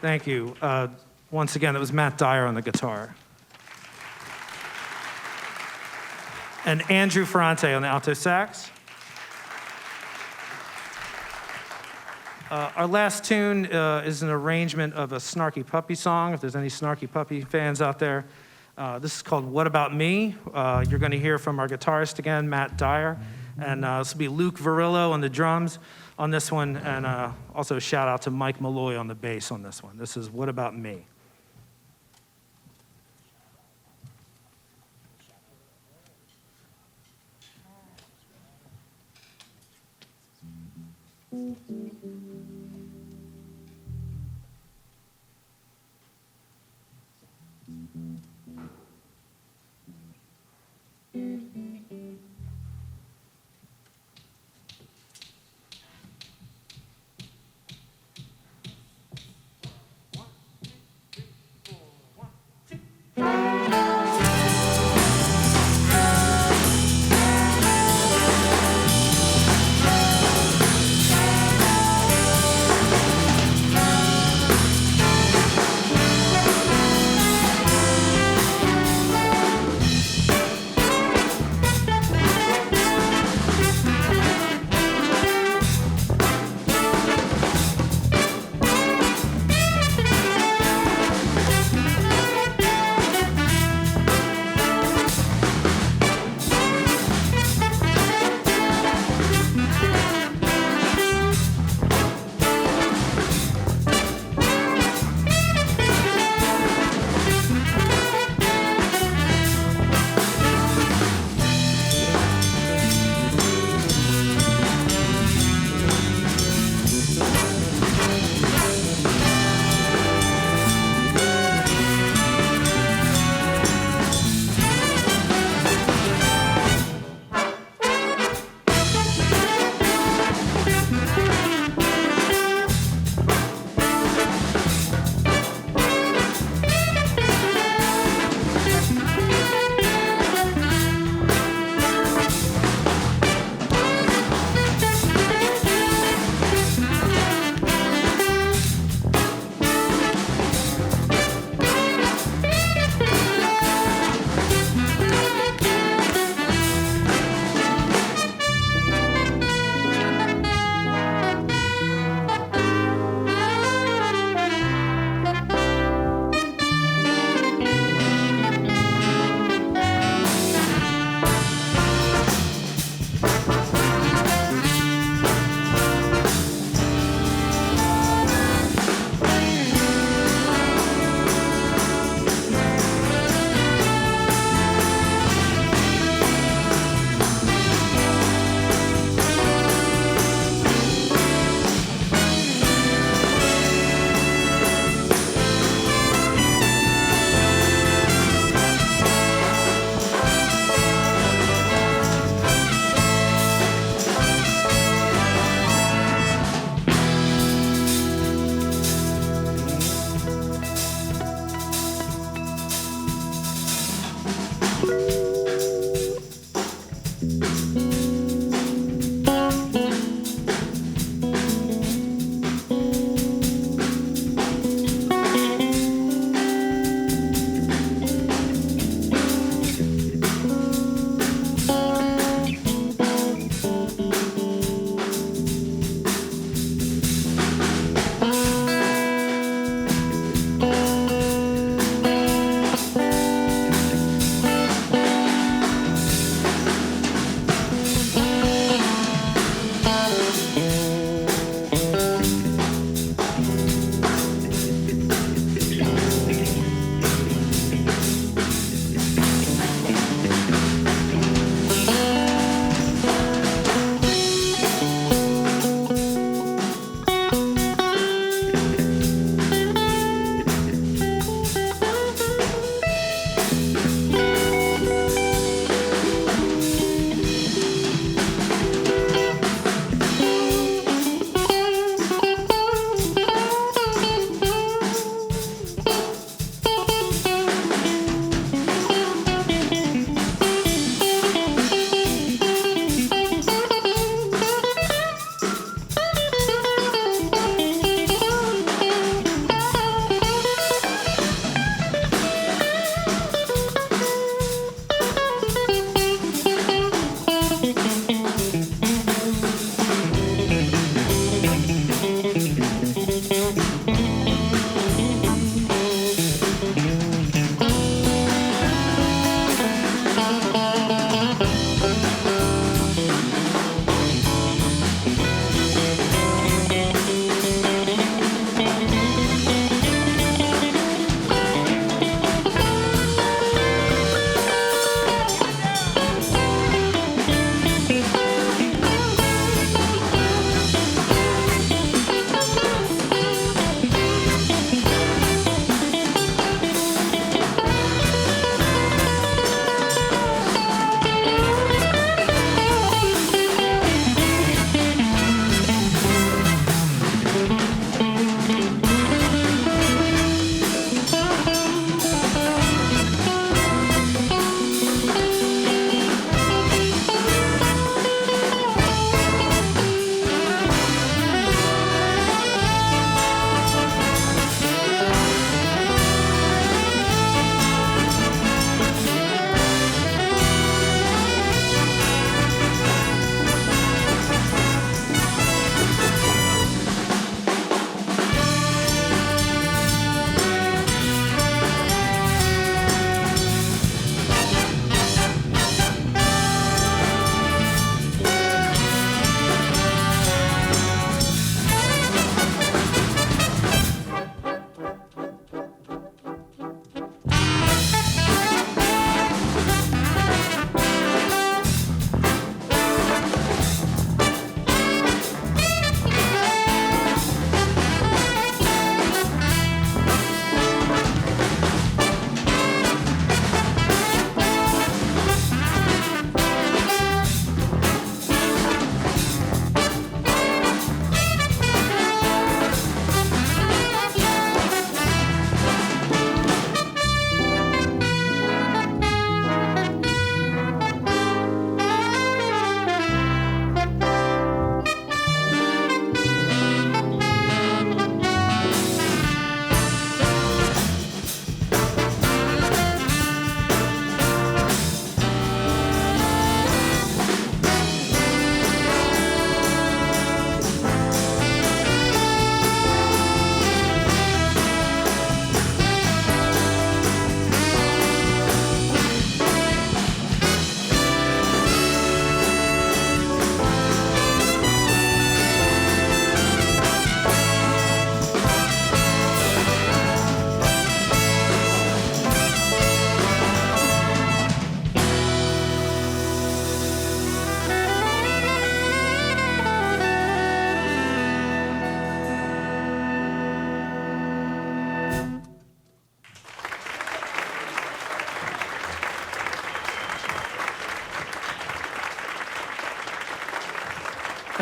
Thank you. Once again, it was Matt Dyer on the guitar. And Andrew Ferrante on the alto sax. Our last tune is an arrangement of a Snarky Puppy song, if there's any Snarky Puppy fans out there. This is called What About Me? You're going to hear from our guitarist again, Matt Dyer. And this will be Luke Varillo on the drums on this one. And also a shout out to Mike Malloy on the bass on this one. This is What About Me?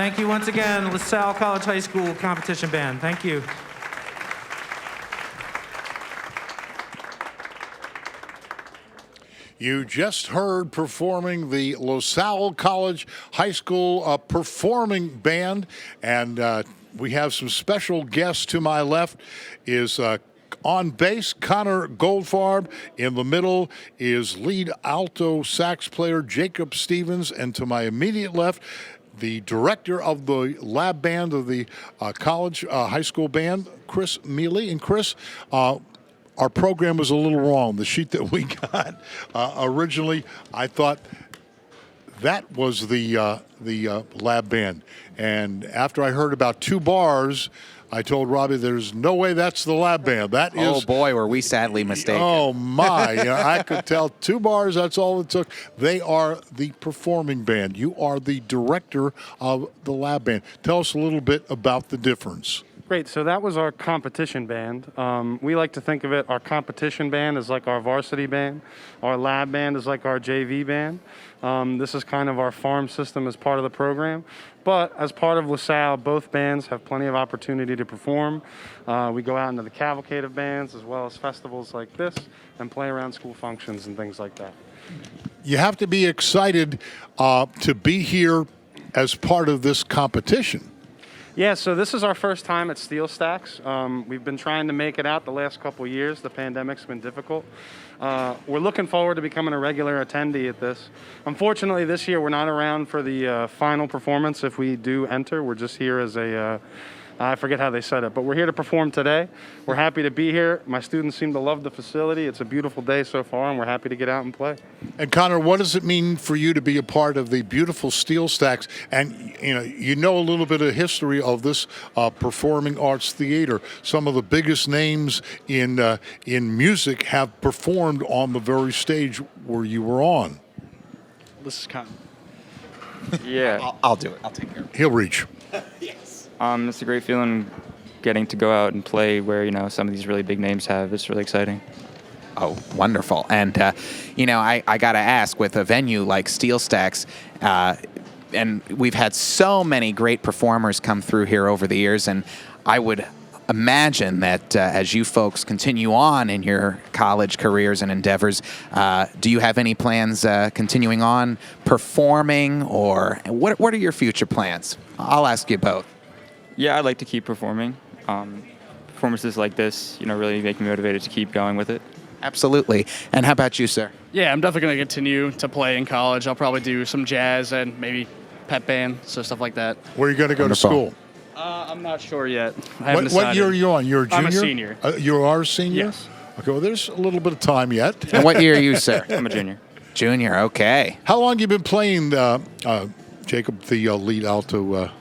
Thank you once again, LaSalle College High School Competition Band. Thank you. You just heard performing the LaSalle College High School Performing Band, and we have some special guests. To my left is on bass, Connor Goldfarb. In the middle is lead alto sax player Jacob Stevens, and to my immediate left, the director of the lab band of the college high school band, Chris Mealy. And Chris, our program was a little wrong. The sheet that we got originally, I thought that was the lab band. And after I heard about 2 bars, I told Robbie, there's no way that's the lab band. That is. Oh boy, were we sadly mistaken. Oh my! I could tell 2 bars. That's all it took. They are the performing band. You are the director of the lab band. Tell us a little bit about the difference. Great. So that was our competition band. We like to think of it, our competition band is like our varsity band. Our lab band is like our JV band. This is kind of our farm system as part of the program. But as part of LaSalle, both bands have plenty of opportunity to perform. We go out into the cavalcade of bands as well as festivals like this and play around school functions and things like that. You have to be excited to be here as part of this competition. Yeah, so this is our first time at SteelStacks. We've been trying to make it out the last couple of years. The pandemic's been difficult. We're looking forward to becoming a regular attendee at this. Unfortunately, this year we're not around for the final performance. If we do enter, we're just here as a, I forget how they said it, but we're here to perform today. We're happy to be here. My students seem to love the facility. It's a beautiful day so far, and we're happy to get out and play. And Connor, what does it mean for you to be a part of the beautiful SteelStacks? And you know a little bit of history of this performing arts theater. Some of the biggest names in music have performed on the very stage where you were on. This is Connor. Yeah. I'll do it. I'll take care of it. He'll reach. It's a great feeling getting to go out and play where, some of these really big names have. It's really exciting. Oh, wonderful. And, I got to ask, with a venue like SteelStacks, and we've had so many great performers come through here over the years, and I would imagine that as you folks continue on in your college careers and endeavors, do you have any plans continuing on performing, or what are your future plans? I'll ask you both. Yeah, I'd like to keep performing. Performances like this, really make me motivated to keep going with it. Absolutely. And how about you, sir? Yeah, I'm definitely going to continue to play in college. I'll probably do some jazz and maybe pep band, so stuff like that. Where are you going to go Wonderful. to school? I'm not sure yet. I haven't What year are decided. you on? You're a junior? I'm a senior. You are a senior? Yes. Okay, well, there's a little bit of time yet. And what year are you, sir? I'm a junior. Junior, okay. How long have you been playing, Jacob, the lead alto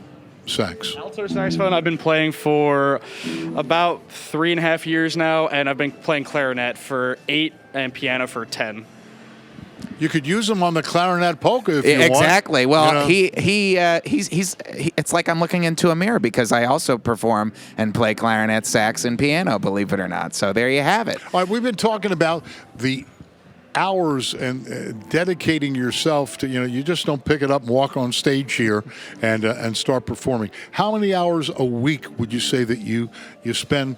sax? Alto saxophone I've been playing for about 3.5 years now, and I've been playing clarinet for 8 and piano for 10. You could use them on the clarinet polka if you want. Exactly. Well, he's it's like I'm looking into a mirror, because I also perform and play clarinet, sax, and piano, believe it or not. So there you have it. All right, we've been talking about the hours and dedicating yourself to, you just don't pick it up and walk on stage here and start performing. How many hours a week would you say that you spend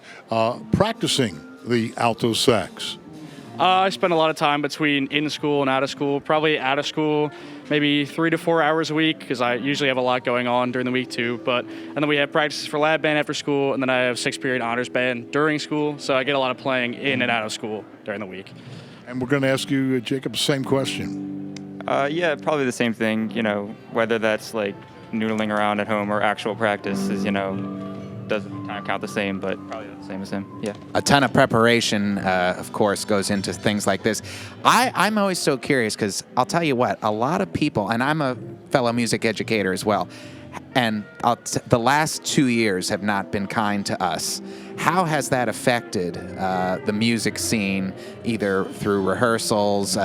practicing the alto sax? I spend a lot of time between in school and out of school. Probably out of school, maybe 3 to 4 hours a week, because I usually have a lot going on during the week too. And then we have practices for lab band after school, and then I have 6th-period honors band during school. So I get a lot of playing in and out of school during the week. And we're going to ask you, Jacob, the same question. Yeah, probably the same thing. Whether that's like noodling around at home or actual practice is, doesn't kind of count the same, but probably the same as him. Yeah. A ton of preparation, of course, goes into things like this. I'm always so curious, because I'll tell you what, a lot of people, and I'm a fellow music educator as well, and the last 2 years have not been kind to us. How has that affected the music scene, either through rehearsals?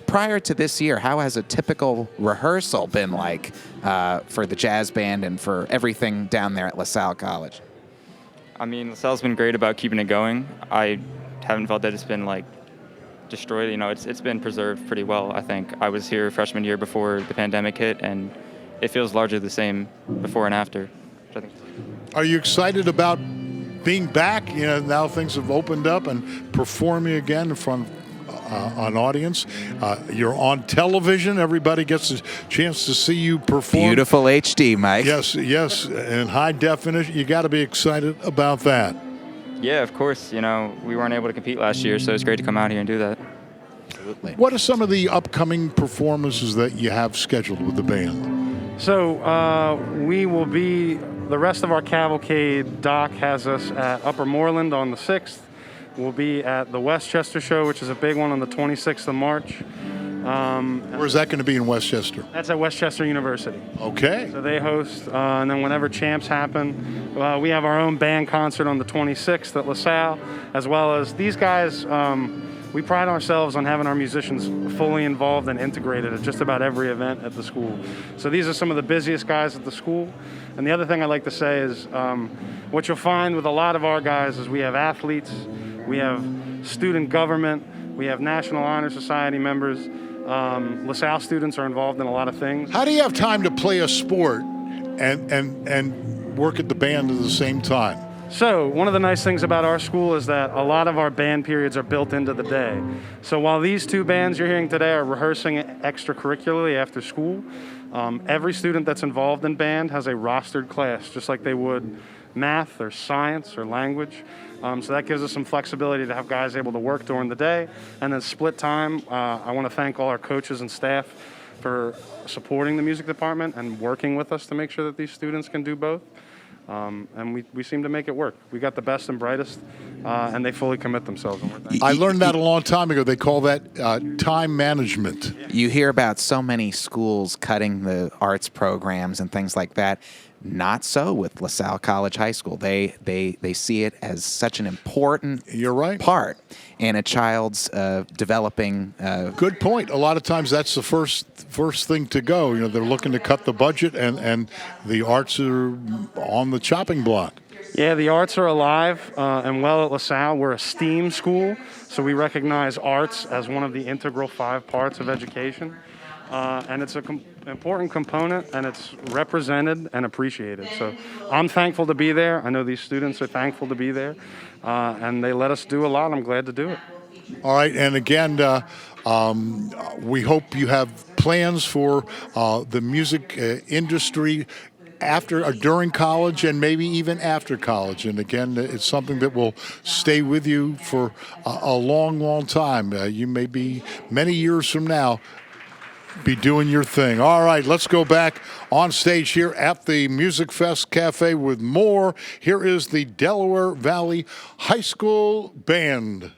Prior to this year, how has a typical rehearsal been like for the jazz band and for everything down there at LaSalle College? I mean, LaSalle's been great about keeping it going. I haven't felt that it's been destroyed. It's been preserved pretty well, I think. I was here freshman year before the pandemic hit, and it feels largely the same before and after. Which I think Are you excited about being back? You know, now things have opened up and performing again in front of an audience. You're on television. Everybody gets a chance to see you perform. Beautiful HD, Mike. Yes, yes, in high definition. You got to be excited about that. yeah, of course. You know, we weren't able to compete last year, so it's great to come out here and do that. Absolutely. What are some of the upcoming performances that you have scheduled with the band? So we will be, the rest of our cavalcade, Doc has us at Upper Moreland on the 6th. We'll be at the Westchester show, which is a big one, on the 26th of March. Where's that going to be in Westchester? That's at Westchester University. Okay. So they host, and then whenever champs happen, we have our own band concert on the 26th at LaSalle, as well as these guys. We pride ourselves on having our musicians fully involved and integrated at just about every event at the school. So these are some of the busiest guys at the school. And the other thing I like to say is what you'll find with a lot of our guys is we have athletes, we have student government, we have National Honor Society members. LaSalle students are involved in a lot of things. How do you have time to play a sport and work at the band at the same time? So one of the nice things about our school is that a lot of our band periods are built into the day. So while these two bands you're hearing today are rehearsing extracurricularly after school, every student that's involved in band has a rostered class, just like they would math or science or language. So that gives us some flexibility to have guys able to work during the day and then split time. I want to thank all our coaches and staff for supporting the music department and working with us to make sure that these students can do both. And we seem to make it work. We got the best and brightest, and they fully commit themselves. And we're thankful. I learned that a long time ago. They call that time management. You hear about so many schools cutting the arts programs and things like that. Not so with LaSalle College High School. They see it as such an important You're right. part in a child's developing. Good point. A lot of times that's the first thing to go. You know, they're looking to cut the budget, and the arts are on the chopping block. Yeah, the arts are alive and well at LaSalle. We're a STEAM school, so we recognize arts as one of the integral 5 parts of education. And it's an important component, and it's represented and appreciated. So I'm thankful to be there. I know these students are thankful to be there, and they let us do a lot. I'm glad to do it. All right, and again, we hope you have plans for the music industry after or during college and maybe even after college. And again, it's something that will stay with you for a long, long time. You may be many years from now be doing your thing. All right, let's go back on stage here at the Music Fest Cafe with more. Here is the Delaware Valley High School Band.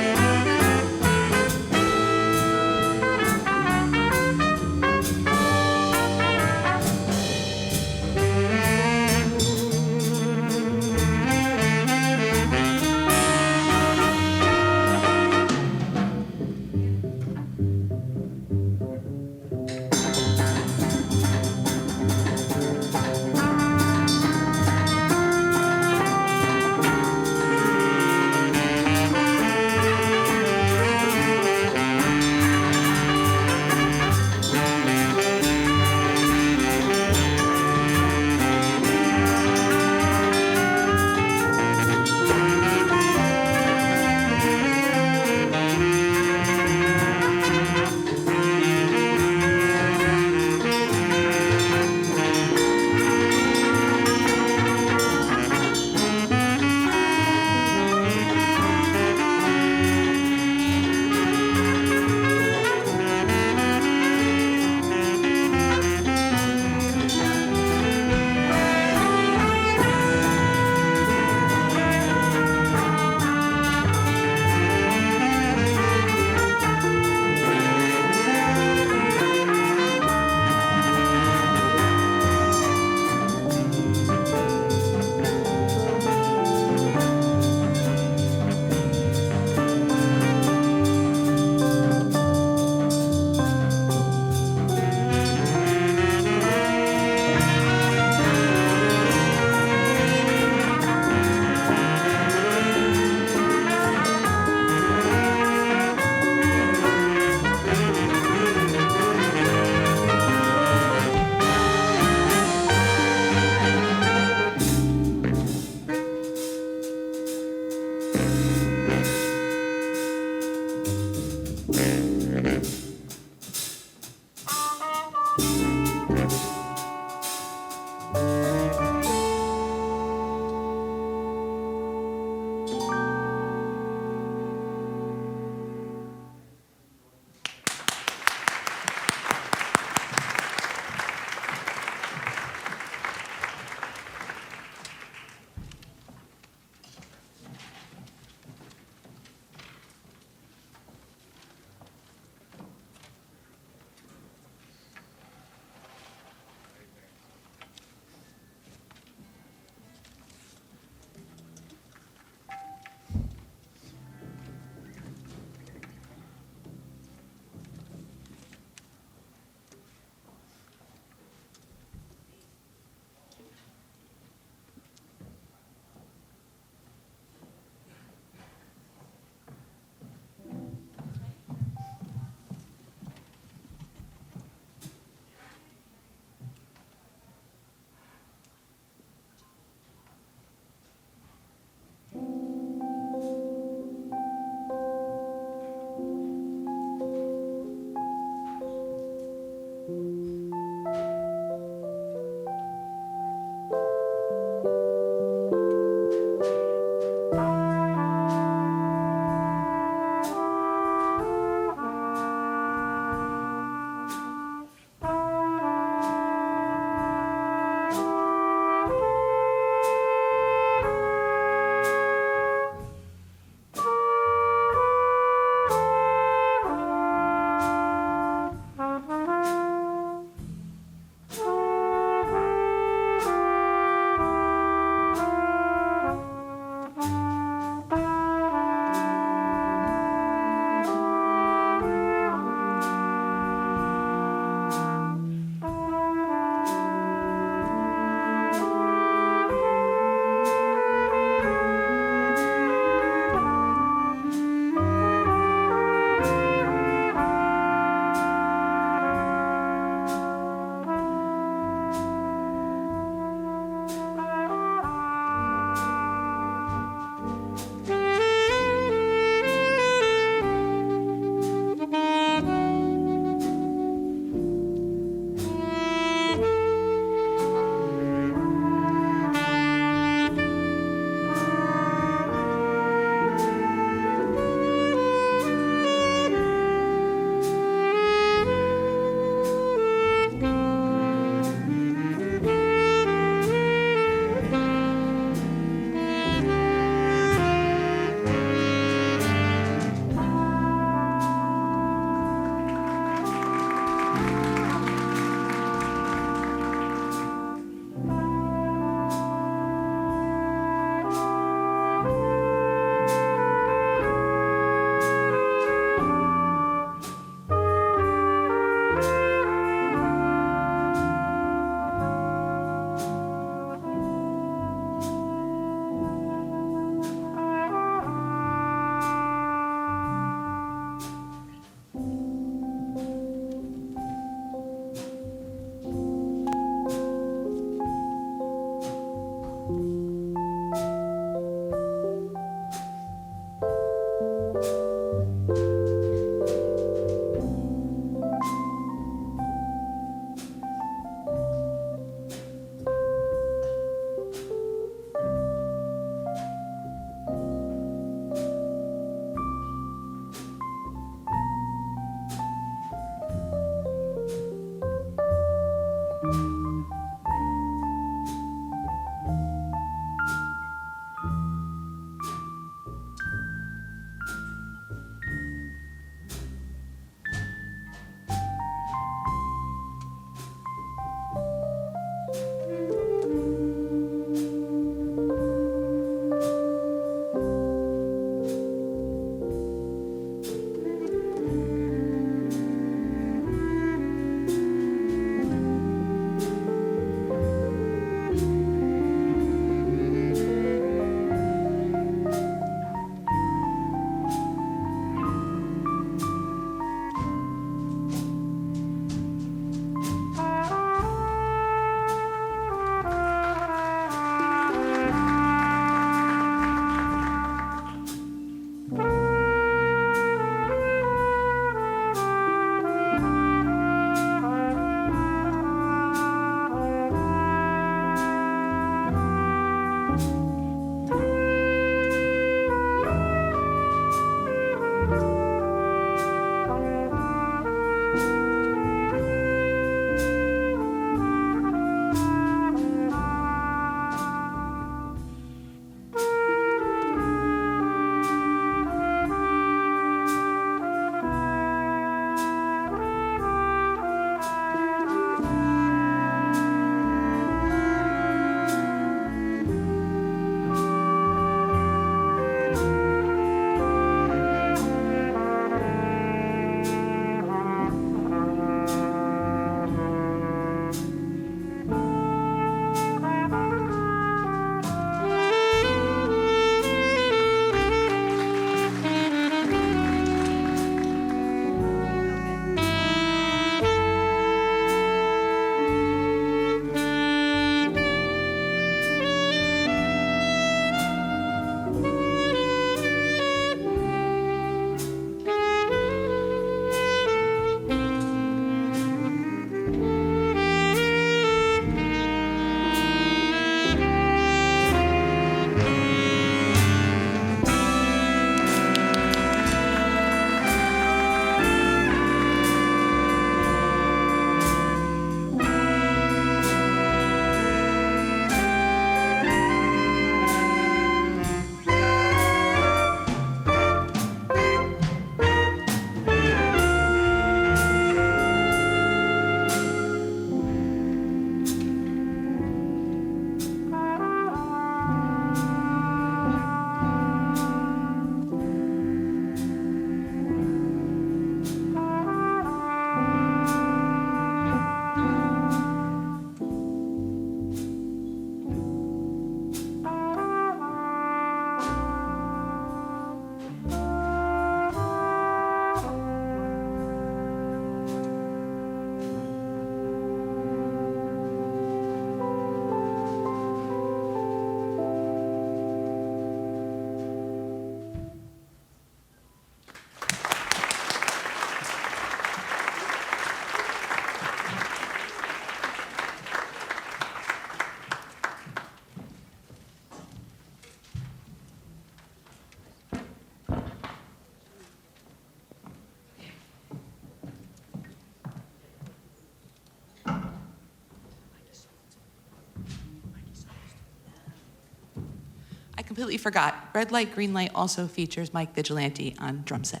completely forgot. Red Light, Green Light also features Mike Vigilante on drum set.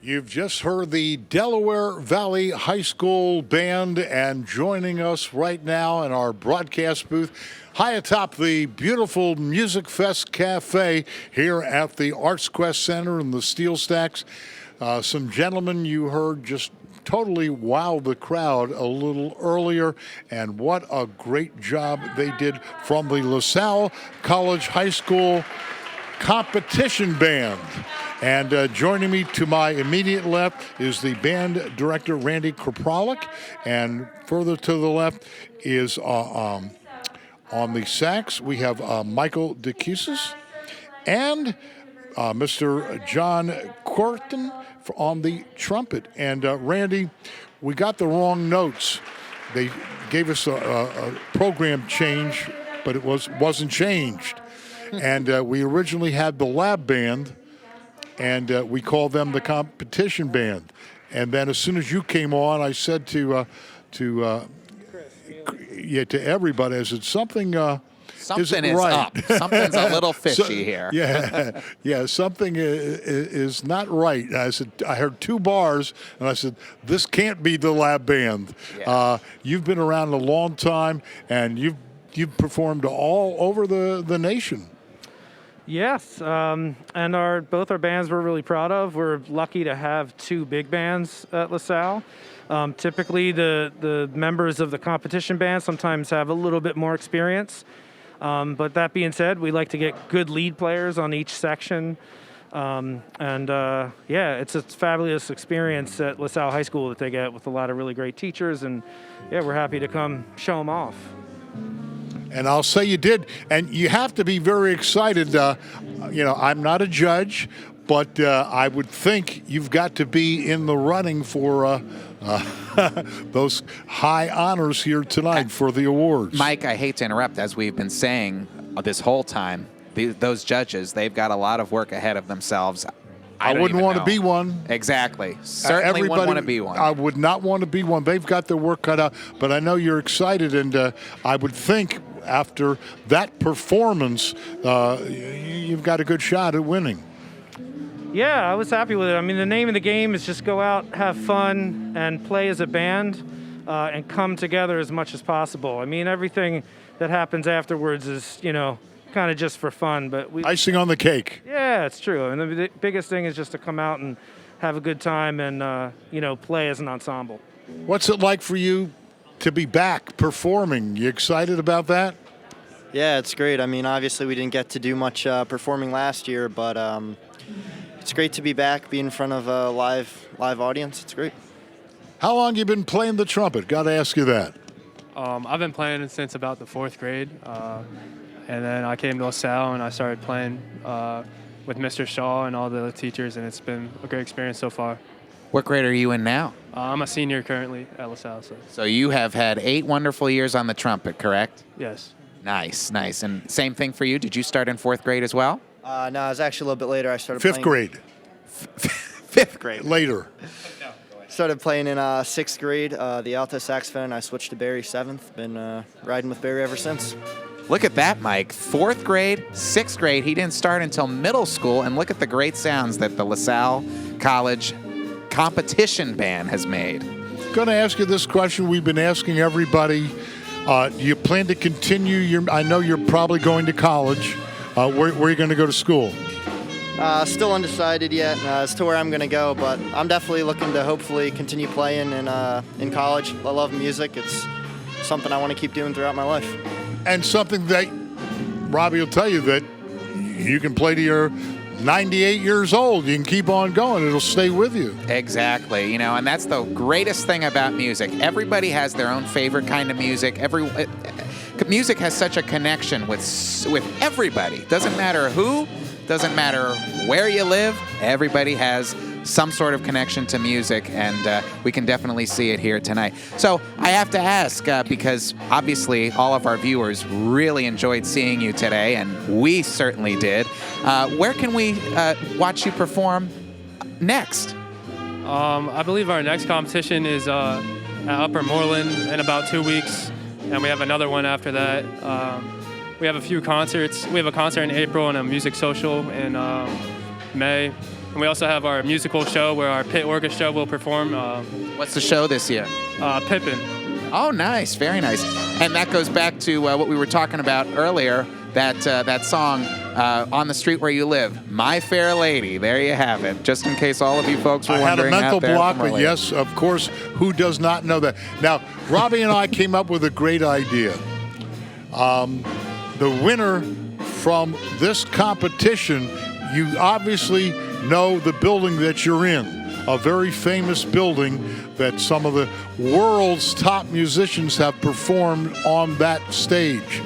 You've just heard the Delaware Valley High School Band, and joining us right now in our broadcast booth, high atop the beautiful Music Fest Cafe here at the Artsquest Center in the SteelStacks. Some gentlemen you heard just totally wowed the crowd a little earlier, and what a great job they did from the LaSalle College High School Competition Band. And joining me to my immediate left is the band director, Randy Kropralik, and further to the left is on the sax, we have Michael DeCusis and Mr. John Corton on the trumpet. And Randy, we got the wrong notes. They gave us a program change, but it wasn't changed. And we originally had the lab band, and we called them the competition band. And then as soon as you came on, I said to everybody, I said something isn't is right. up. Something's a little fishy here. Yeah, something is not right. I said, I heard 2 bars, and I said, this can't be the lab band. Yeah. You've been around a long time, and you've performed all over the nation. Yes, and both our bands we're really proud of. We're lucky to have 2 big bands at LaSalle. Typically, the members of the competition band sometimes have a little bit more experience. But that being said, we like to get good lead players on each section. It's a fabulous experience at LaSalle High School that they get with a lot of really great teachers. And, we're happy to come show them off. And I'll say you did. And you have to be very excited. I'm not a judge, but I would think you've got to be in the running for those high honors here tonight for the awards. Mike, I hate to interrupt. As we've been saying this whole time, those judges, they've got a lot of work ahead of themselves. I wouldn't want to be one. Exactly. Certainly wouldn't want to be one. I would not want to be one. They've got their work cut out. But I know you're excited, and I would think after that performance, you've got a good shot at winning. Yeah, I was happy with it. I mean, the name of the game is just go out, have fun, and play as a band, and come together as much as possible. I mean, everything that happens afterwards is, kind of just for fun. But icing on the cake. Yeah, it's true. And the biggest thing is just to come out and have a good time and, play as an ensemble. What's it like for you to be back performing? You excited about that? Yeah, it's great. I mean, obviously we didn't get to do much performing last year, but it's great to be back, be in front of a live audience. It's great. How long you been playing the trumpet? Got to ask you that. I've been playing since about the 4th grade, and then I came to LaSalle and I started playing with Mr. Shaw and all the teachers, and it's been a great experience so far. What grade are you in now? I'm a senior currently at LaSalle. So you have had 8 wonderful years on the trumpet, correct? Yes. Nice. And same thing for you? Did you start in 4th grade as well? No, I was actually a little bit later. I started 5th grade. 5th grade. Later. Started playing in 6th grade, the alto saxophone. I switched to Barry 7th. Been riding with Barry ever since. Look at that, Mike. 4th grade, 6th grade. He didn't start until middle school, and look at the great sounds that the LaSalle College Competition Band has made. Going to ask you this question we've been asking everybody. Do you plan to continue I know you're probably going to college. Where are you going to go to school? Still undecided yet as to where I'm going to go, but I'm definitely looking to hopefully continue playing in college. I love music. It's something I want to keep doing throughout my life. And something that Robbie will tell you that you can play to your 98 years old. You can keep on going. It'll stay with you. Exactly. And that's the greatest thing about music. Everybody has their own favorite kind of music. Music has such a connection with everybody. Doesn't matter who, doesn't matter where you live. Everybody has some sort of connection to music, and we can definitely see it here tonight. So I have to ask, because obviously all of our viewers really enjoyed seeing you today, and we certainly did. Where can we watch you perform next? I believe our next competition is at Upper Moreland in about 2 weeks, and we have another one after that. We have a few concerts. We have a concert in April and a music social in May. And we also have our musical show where our pit orchestra will perform. What's the show this year? Pippin. Oh, nice. Very nice. And that goes back to what we were talking about earlier, that song, On the Street Where You Live, My Fair Lady. There you have it, just in case all of you folks were wondering. I had a mental out there block, from but earlier. yes, of course, who does not know that? Now, Robbie and I came up with a great idea. The winner from this competition, you obviously know the building that you're in, a very famous building that some of the world's top musicians have performed on that stage.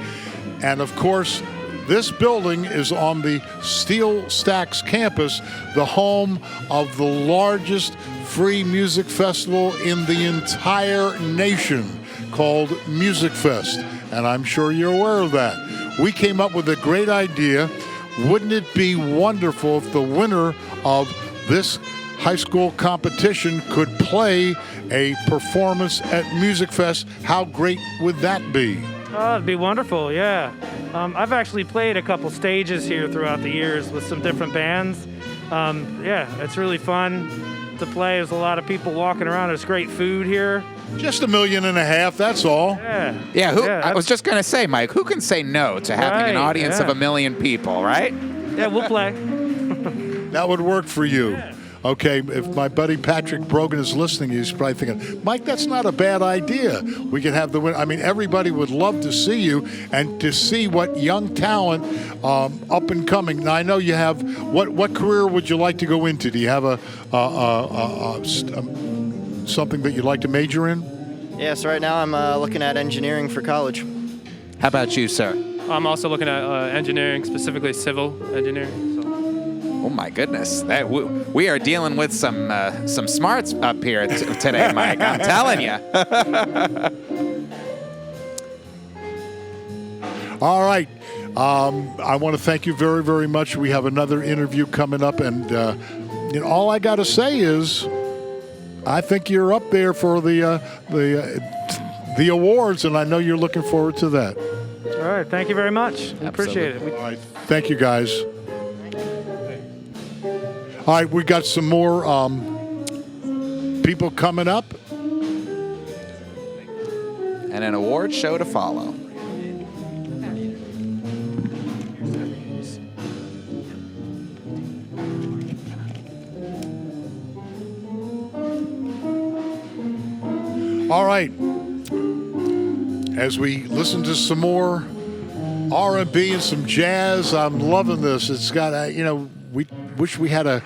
And of course, this building is on the SteelStacks campus, the home of the largest free music festival in the entire nation, called Music Fest. And I'm sure you're aware of that. We came up with a great idea. Wouldn't it be wonderful if the winner of this high school competition could play a performance at Music Fest? How great would that be? Oh, it'd be wonderful, yeah. I've actually played a couple stages here throughout the years with some different bands. Yeah, it's really fun to play. There's a lot of people walking around. There's great food here. Just $1.5 million, that's all. Yeah. I was just going to say, Mike, who can say no to having an audience of 1 million people, right? Yeah, we'll play. That would work for you. Yeah. Okay, if my buddy Patrick Brogan is listening, he's probably thinking, Mike, that's not a bad idea. We could have the win. I mean, everybody would love to see you and to see what young talent up and coming. Now, I know you have, what career would you like to go into? Do you have something that you'd like to major in? Yeah, so right now I'm looking at engineering for college. How about you, sir? I'm also looking at engineering, specifically civil engineering. Oh my goodness, we are dealing with some smarts up here today, Mike. I'm telling you. All right. I want to thank you very, very much. We have another interview coming up, and all I got to say is, I think you're up there for the awards, and I know you're looking forward to that. All right. Thank you very much. We appreciate it. All right. Thank you, guys. All right, we got some more people coming up. And an award show to follow. All right. As we listen to some more R&B and some jazz, I'm loving this. It's got we wish we had a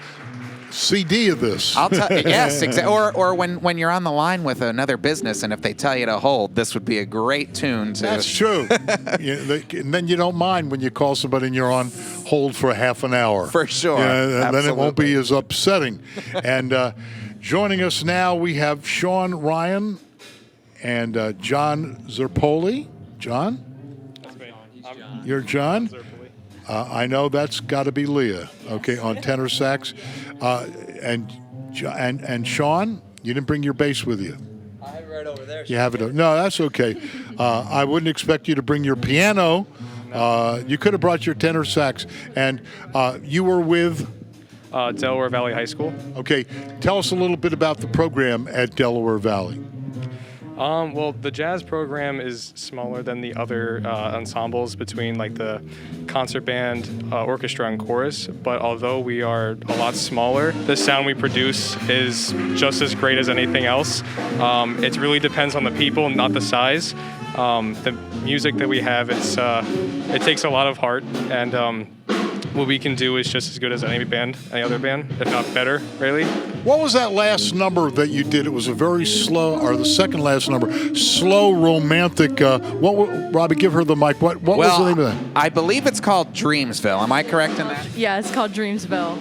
CD of this. I'll tell you, yes, exactly. Or when you're on the line with another business, and if they tell you to hold, this would be a great tune to. That's true. And then you don't mind when you call somebody and you're on hold for half an hour. For sure. And then it won't be as upsetting. And joining us now, we have Sean Ryan and John Zerpoli. John? That's me. You're John? I know that's got to be Leah, okay, on tenor sax. And Sean, you didn't bring your bass with you. I have it right over there. You have it. No, that's okay. I wouldn't expect you to bring your piano. You could have brought your tenor sax. And you were with? Delaware Valley High School. Okay. Tell us a little bit about the program at Delaware Valley. Well, the jazz program is smaller than the other ensembles between like the concert band, orchestra, and chorus. But although we are a lot smaller, the sound we produce is just as great as anything else. It really depends on the people, not the size. The music that we have, it takes a lot of heart, and what we can do is just as good as any other band, if not better, really. What was that last number that you did? It was a very slow, or the second last number, slow, romantic. Robbie, give her the mic. What was the name of that? I believe it's called Dreamsville. Am I correct in that? Yeah, it's called Dreamsville.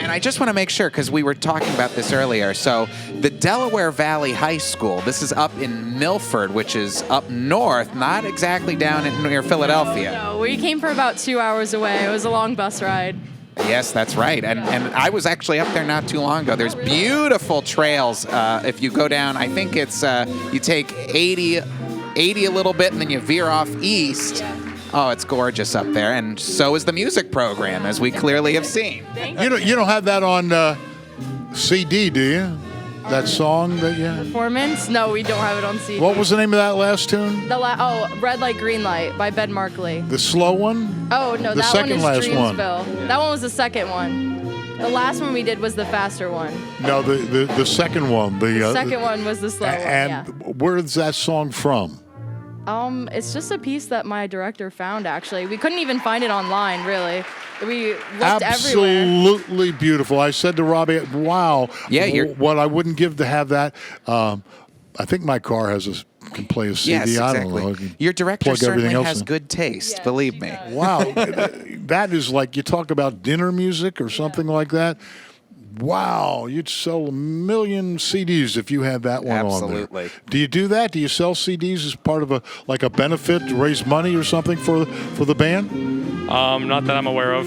And I just want to make sure, because we were talking about this earlier. So the Delaware Valley High School, this is up in Milford, which is up north, not exactly down near Philadelphia. No, we came for about 2 hours away. It was a long bus ride. Yes, that's right. And I was actually up there not too long ago. There's beautiful trails if you go down. I think it's you take 80 a little bit, and then you veer off east. Oh, it's gorgeous up there, and so is the music program, as we clearly have seen. You don't have that on CD, do you? That song that you had? Performance? No, we don't have it on CD. What was the name of that last tune? Red Light, Green Light by Ben Markley. The slow one? Oh, no, The that second one is last one. Dreamsville. That one was the second one. The last one we did was the faster one. No, the second one. The second one was the slow one, And where is that song from? It's just a piece that my director found, actually. We couldn't even find it online, really. We looked everywhere. Absolutely beautiful. I said to Robbie, wow, Yeah, what I wouldn't give to have that. I think my car can play a CD. Yes, I exactly. don't know. Your director Plug everything certainly else has in. good taste, believe me. Wow. That is like, you talk about dinner music or something like that. Wow, you'd sell 1 million CDs if you had that one on Absolutely. there. Do you do that? Do you sell CDs as part of a benefit to raise money or something for the band? Not that I'm aware of.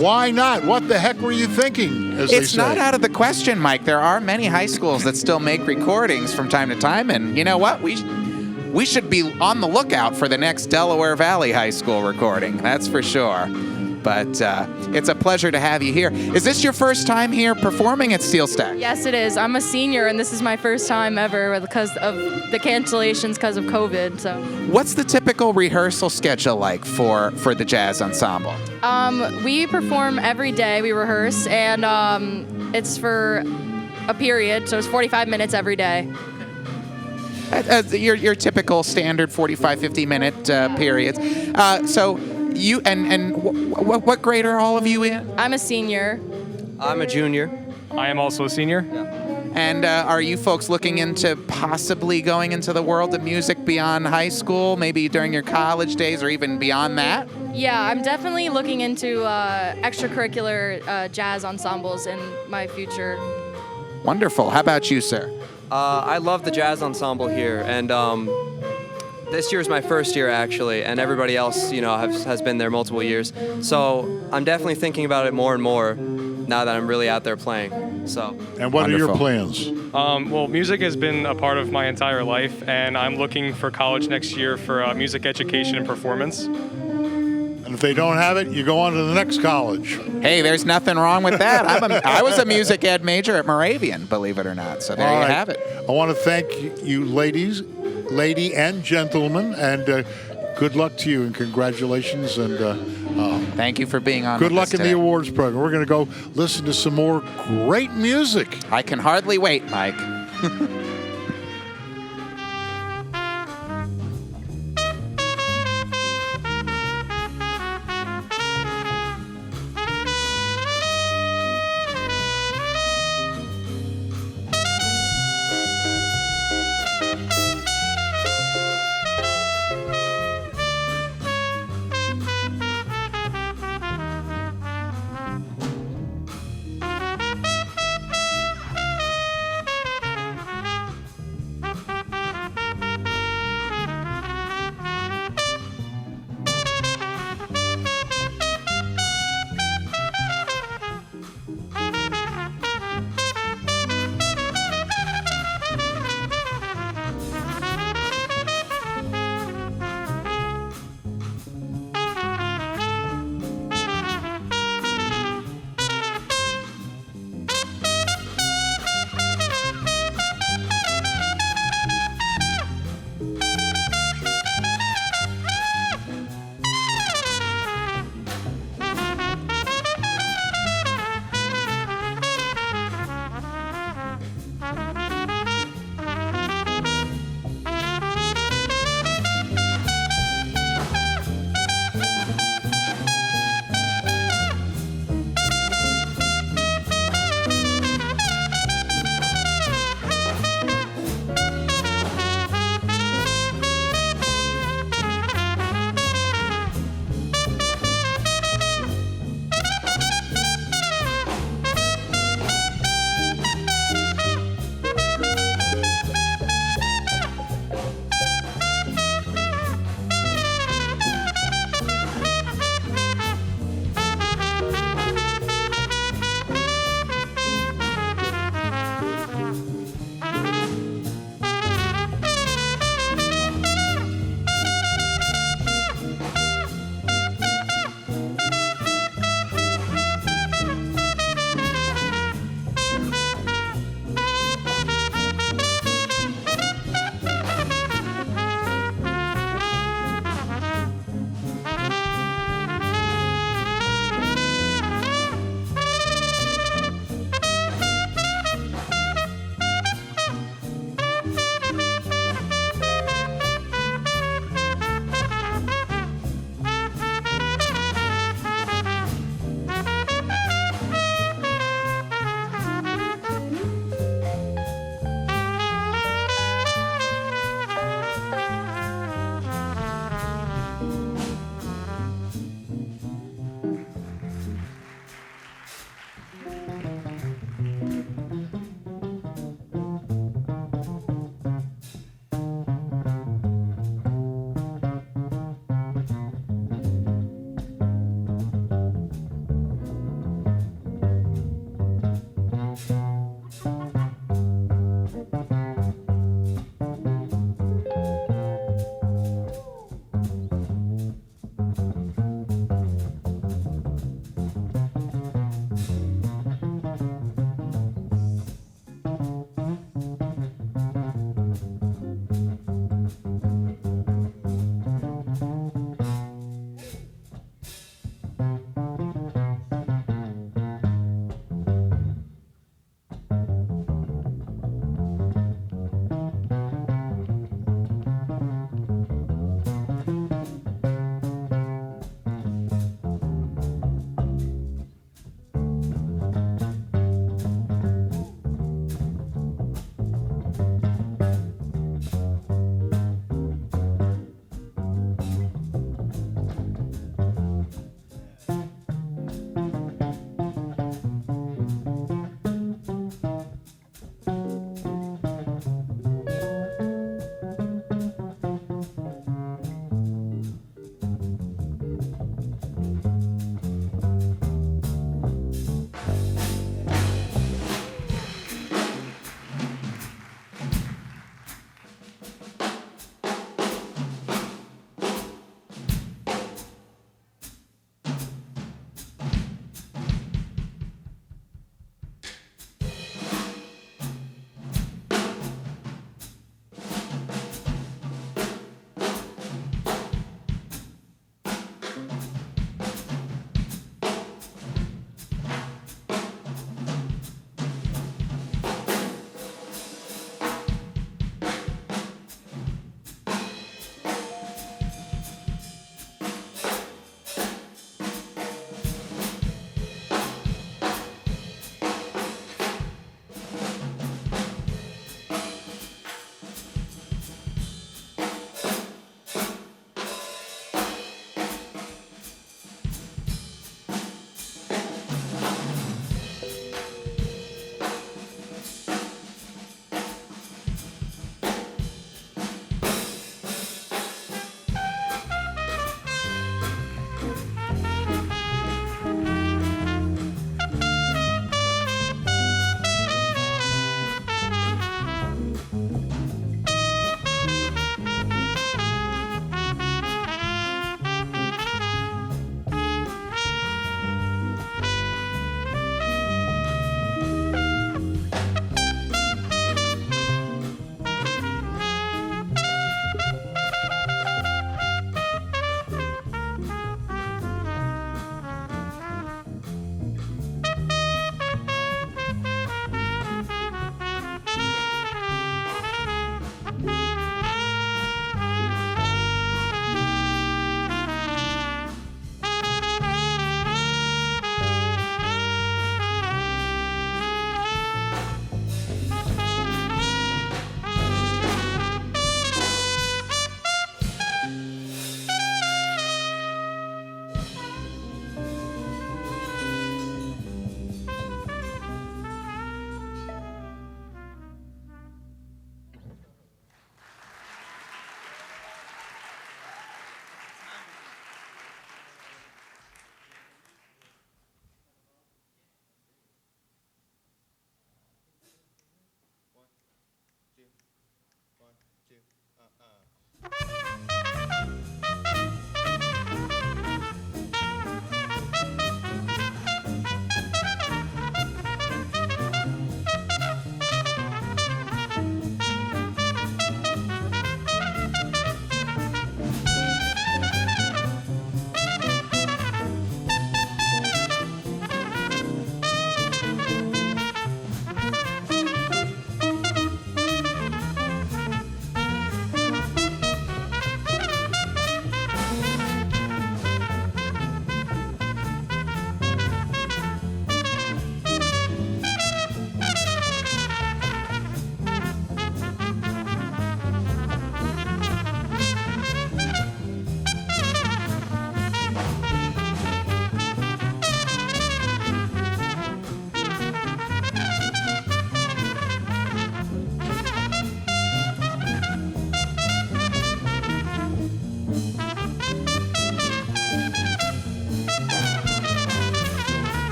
Why not? What the heck were you thinking, as they It's say? not out of the question, Mike. There are many high schools that still make recordings from time to time, and you know what? We should be on the lookout for the next Delaware Valley High School recording. That's for sure. But it's a pleasure to have you here. Is this your first time here performing at SteelStacks? Yes, it is. I'm a senior, and this is my first time ever because of the cancellations because of COVID. So, What's the typical rehearsal schedule like for the jazz ensemble? we perform every day. We rehearse, and it's for a period, so it's 45 minutes every day. Your typical standard 45, 50-minute periods. So you what grade are all of you in? I'm a senior. I'm a junior. I am also a senior. And are you folks looking into possibly going into the world of music beyond high school, maybe during your college days or even beyond that? Yeah, I'm definitely looking into extracurricular jazz ensembles in my future. Wonderful. How about you, sir? I love the jazz ensemble here, and this year is my first year actually, and everybody else, has been there multiple years. So I'm definitely thinking about it more and more now that I'm really out there playing. So. And what Wonderful. are your plans? Well, music has been a part of my entire life, and I'm looking for college next year for music education and performance. And if they don't have it, you go on to the next college. Hey, there's nothing wrong with that. I was a music ed major at Moravian, believe it or not. So there you have it. I want to thank you, lady and gentlemen, and good luck to you and congratulations. And thank you for being on. Good with luck us in today. the awards program. We're going to go listen to some more great music. I can hardly wait, Mike.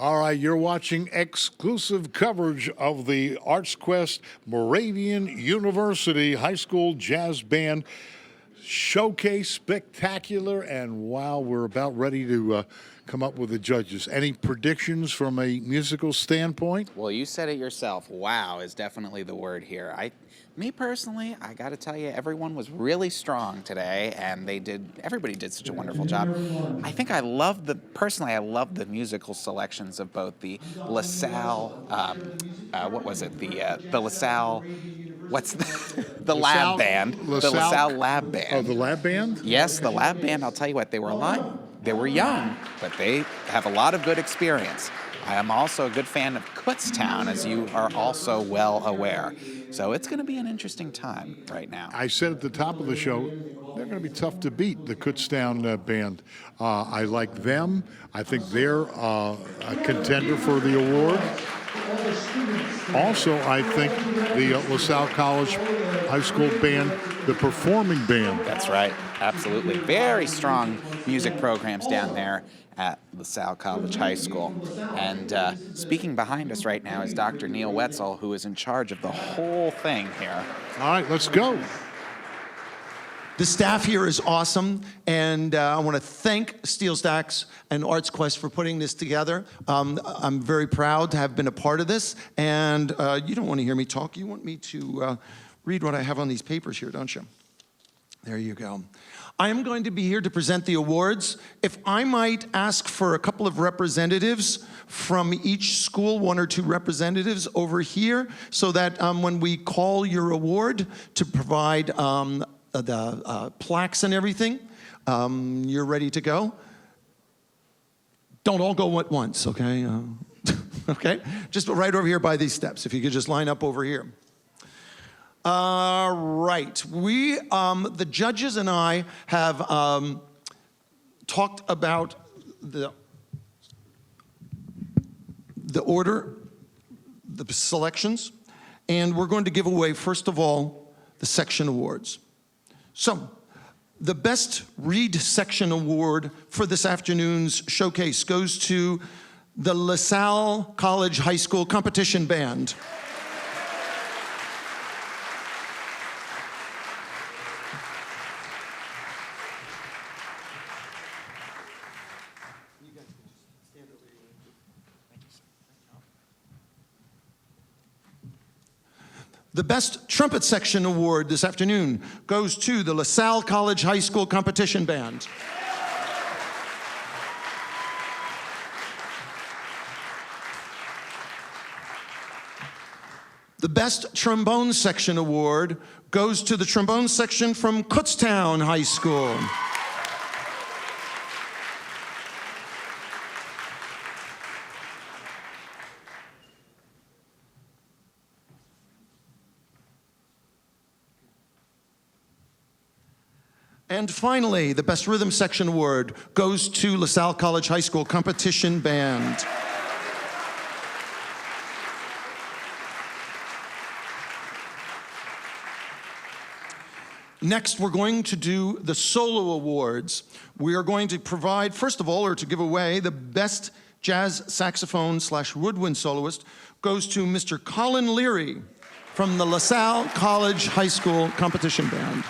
All right, you're watching exclusive coverage of the Artsquest Moravian University High School Jazz Band Showcase Spectacular, and wow, we're about ready to come up with the judges. Any predictions from a musical standpoint? Well, you said it yourself. Wow is definitely the word here. Me personally, I got to tell you, everyone was really strong today, and everybody did such a wonderful job. I think I love the musical selections of both the LaSalle, what was it? The LaSalle, the lab band. The LaSalle lab band. Oh, the lab band? Yes, the lab band. I'll tell you what, they were young, but they have a lot of good experience. I am also a good fan of Kutztown, as you are also well aware. So it's going to be an interesting time right now. I said at the top of the show, they're going to be tough to beat, the Kutztown band. I like them. I think they're a contender for the award. Also, I think the LaSalle College High School band, the performing band. That's right. Absolutely. Very strong music programs down there at LaSalle College High School. And speaking behind us right now is Dr. Neil Wetzel, who is in charge of the whole thing here. All right, let's go. The staff here is awesome, and I want to thank SteelStacks and Artsquest for putting this together. I'm very proud to have been a part of this, and you don't want to hear me talk. You want me to read what I have on these papers here, don't you? There you go. I am going to be here to present the awards. If I might ask for a couple of representatives from each school, 1 or 2 representatives over here, so that when we call your award to provide the plaques and everything, you're ready to go. Don't all go at once, okay? Okay? Just right over here by these steps, if you could just line up over here. Right. We, the judges and I have talked about the order, the selections, and we're going to give away, first of all, the section awards. So, the Best Reed Section Award for this afternoon's showcase goes to the LaSalle College High School Competition Band. The Best Trumpet Section Award this afternoon goes to the LaSalle College High School Competition Band. The Best Trombone Section Award goes to the trombone section from Kutztown High School. And finally, the Best Rhythm Section Award goes to LaSalle College High School Competition Band. Next, we're going to do the solo awards. We are going to provide, first of all, or to give away, the Best Jazz Saxophone / Woodwind Soloist goes to Mr. Colin Leary from the LaSalle College High School Competition Band.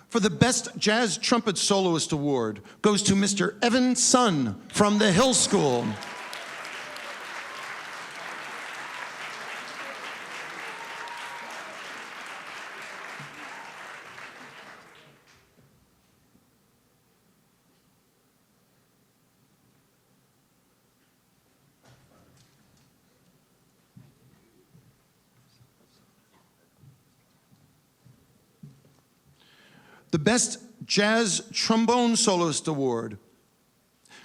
For the Best Jazz Trumpet Soloist Award goes to Mr. Evan Sun from the Hill School. The Best Jazz Trombone Soloist Award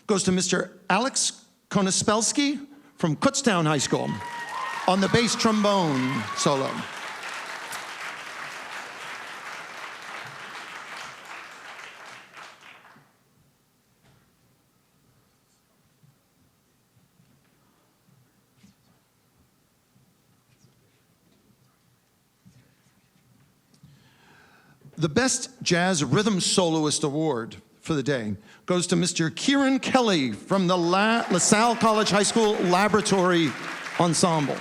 goes to Mr. Alex Konospelski from Kutztown High School on the bass trombone solo. The Best Jazz Rhythm Soloist Award for the day goes to Mr. Kieran Kelly from the LaSalle College High School Laboratory Ensemble.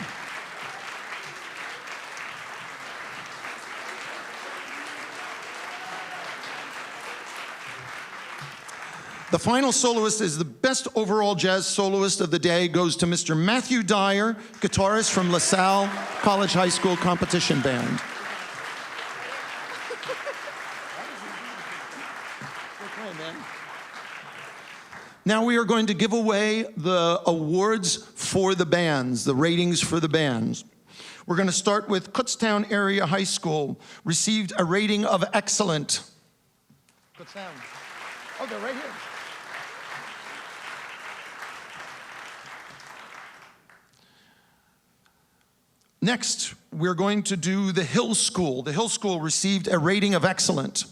The final soloist is the best overall jazz soloist of the day goes to Mr. Matthew Dyer, guitarist from LaSalle College High School Competition Band. Now we are going to give away the awards for the bands, the ratings for the bands. We're going to start with Kutztown Area High School, received a rating of excellent. Kutztown. Oh, they're right here. Next, we're going to do the Hill School. The Hill School received a rating of excellent.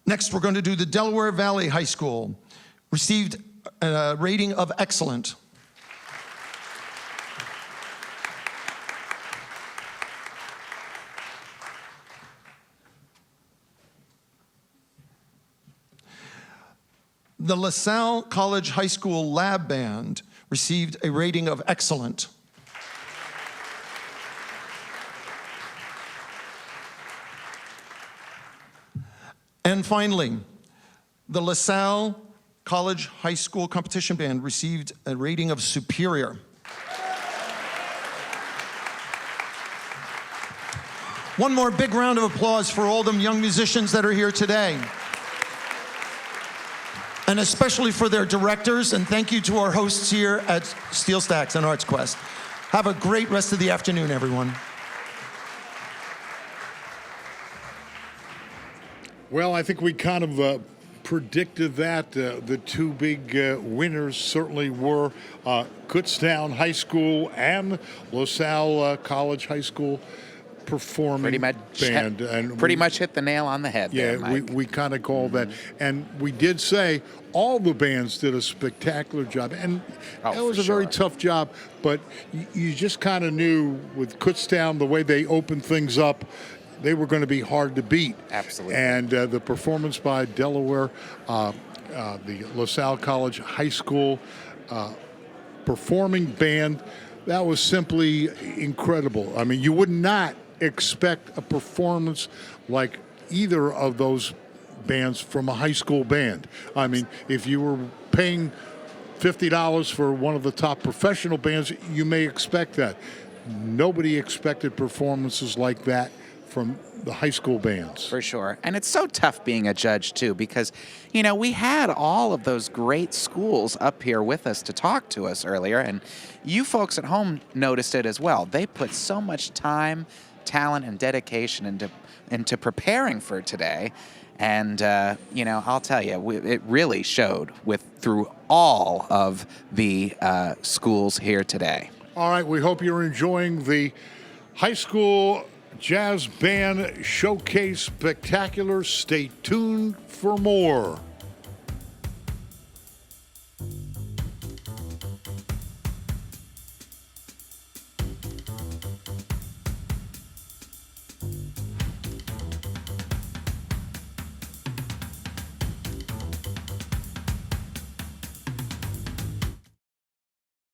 Next, we're going to do the Delaware Valley High School. Received a rating of excellent. The LaSalle College High School Lab Band received a rating of excellent. And finally, the LaSalle College High School Competition Band received a rating of superior. One more big round of applause for all them young musicians that are here today. And especially for their directors, and thank you to our hosts here at SteelStacks and Artsquest. Have a great rest of the afternoon, everyone. Well, I think we kind of predicted that. The two big winners certainly were Kutztown High School and LaSalle College High School performing band. And pretty much hit the nail on the head. Yeah, there, Mike. we kind of called that. And we did say all the bands did a spectacular job. And it was a very tough job, but you just kind of knew with Kutztown, the way they opened things up, they were going to be hard to beat. Absolutely. And the performance by Delaware, the LaSalle College High School performing band, that was simply incredible. I mean, you would not expect a performance like either of those bands from a high school band. I mean, if you were paying $50 for one of the top professional bands, you may expect that. Nobody expected performances like that from the high school bands. For sure. And it's so tough being a judge, too, because, you know, we had all of those great schools up here with us to talk to us earlier, and you folks at home noticed it as well. They put so much time, talent, and dedication into preparing for today. And, you know, I'll tell you, it really showed through all of the schools here today. All right, we hope you're enjoying the high school Jazz Band Showcase Spectacular. Stay tuned for more.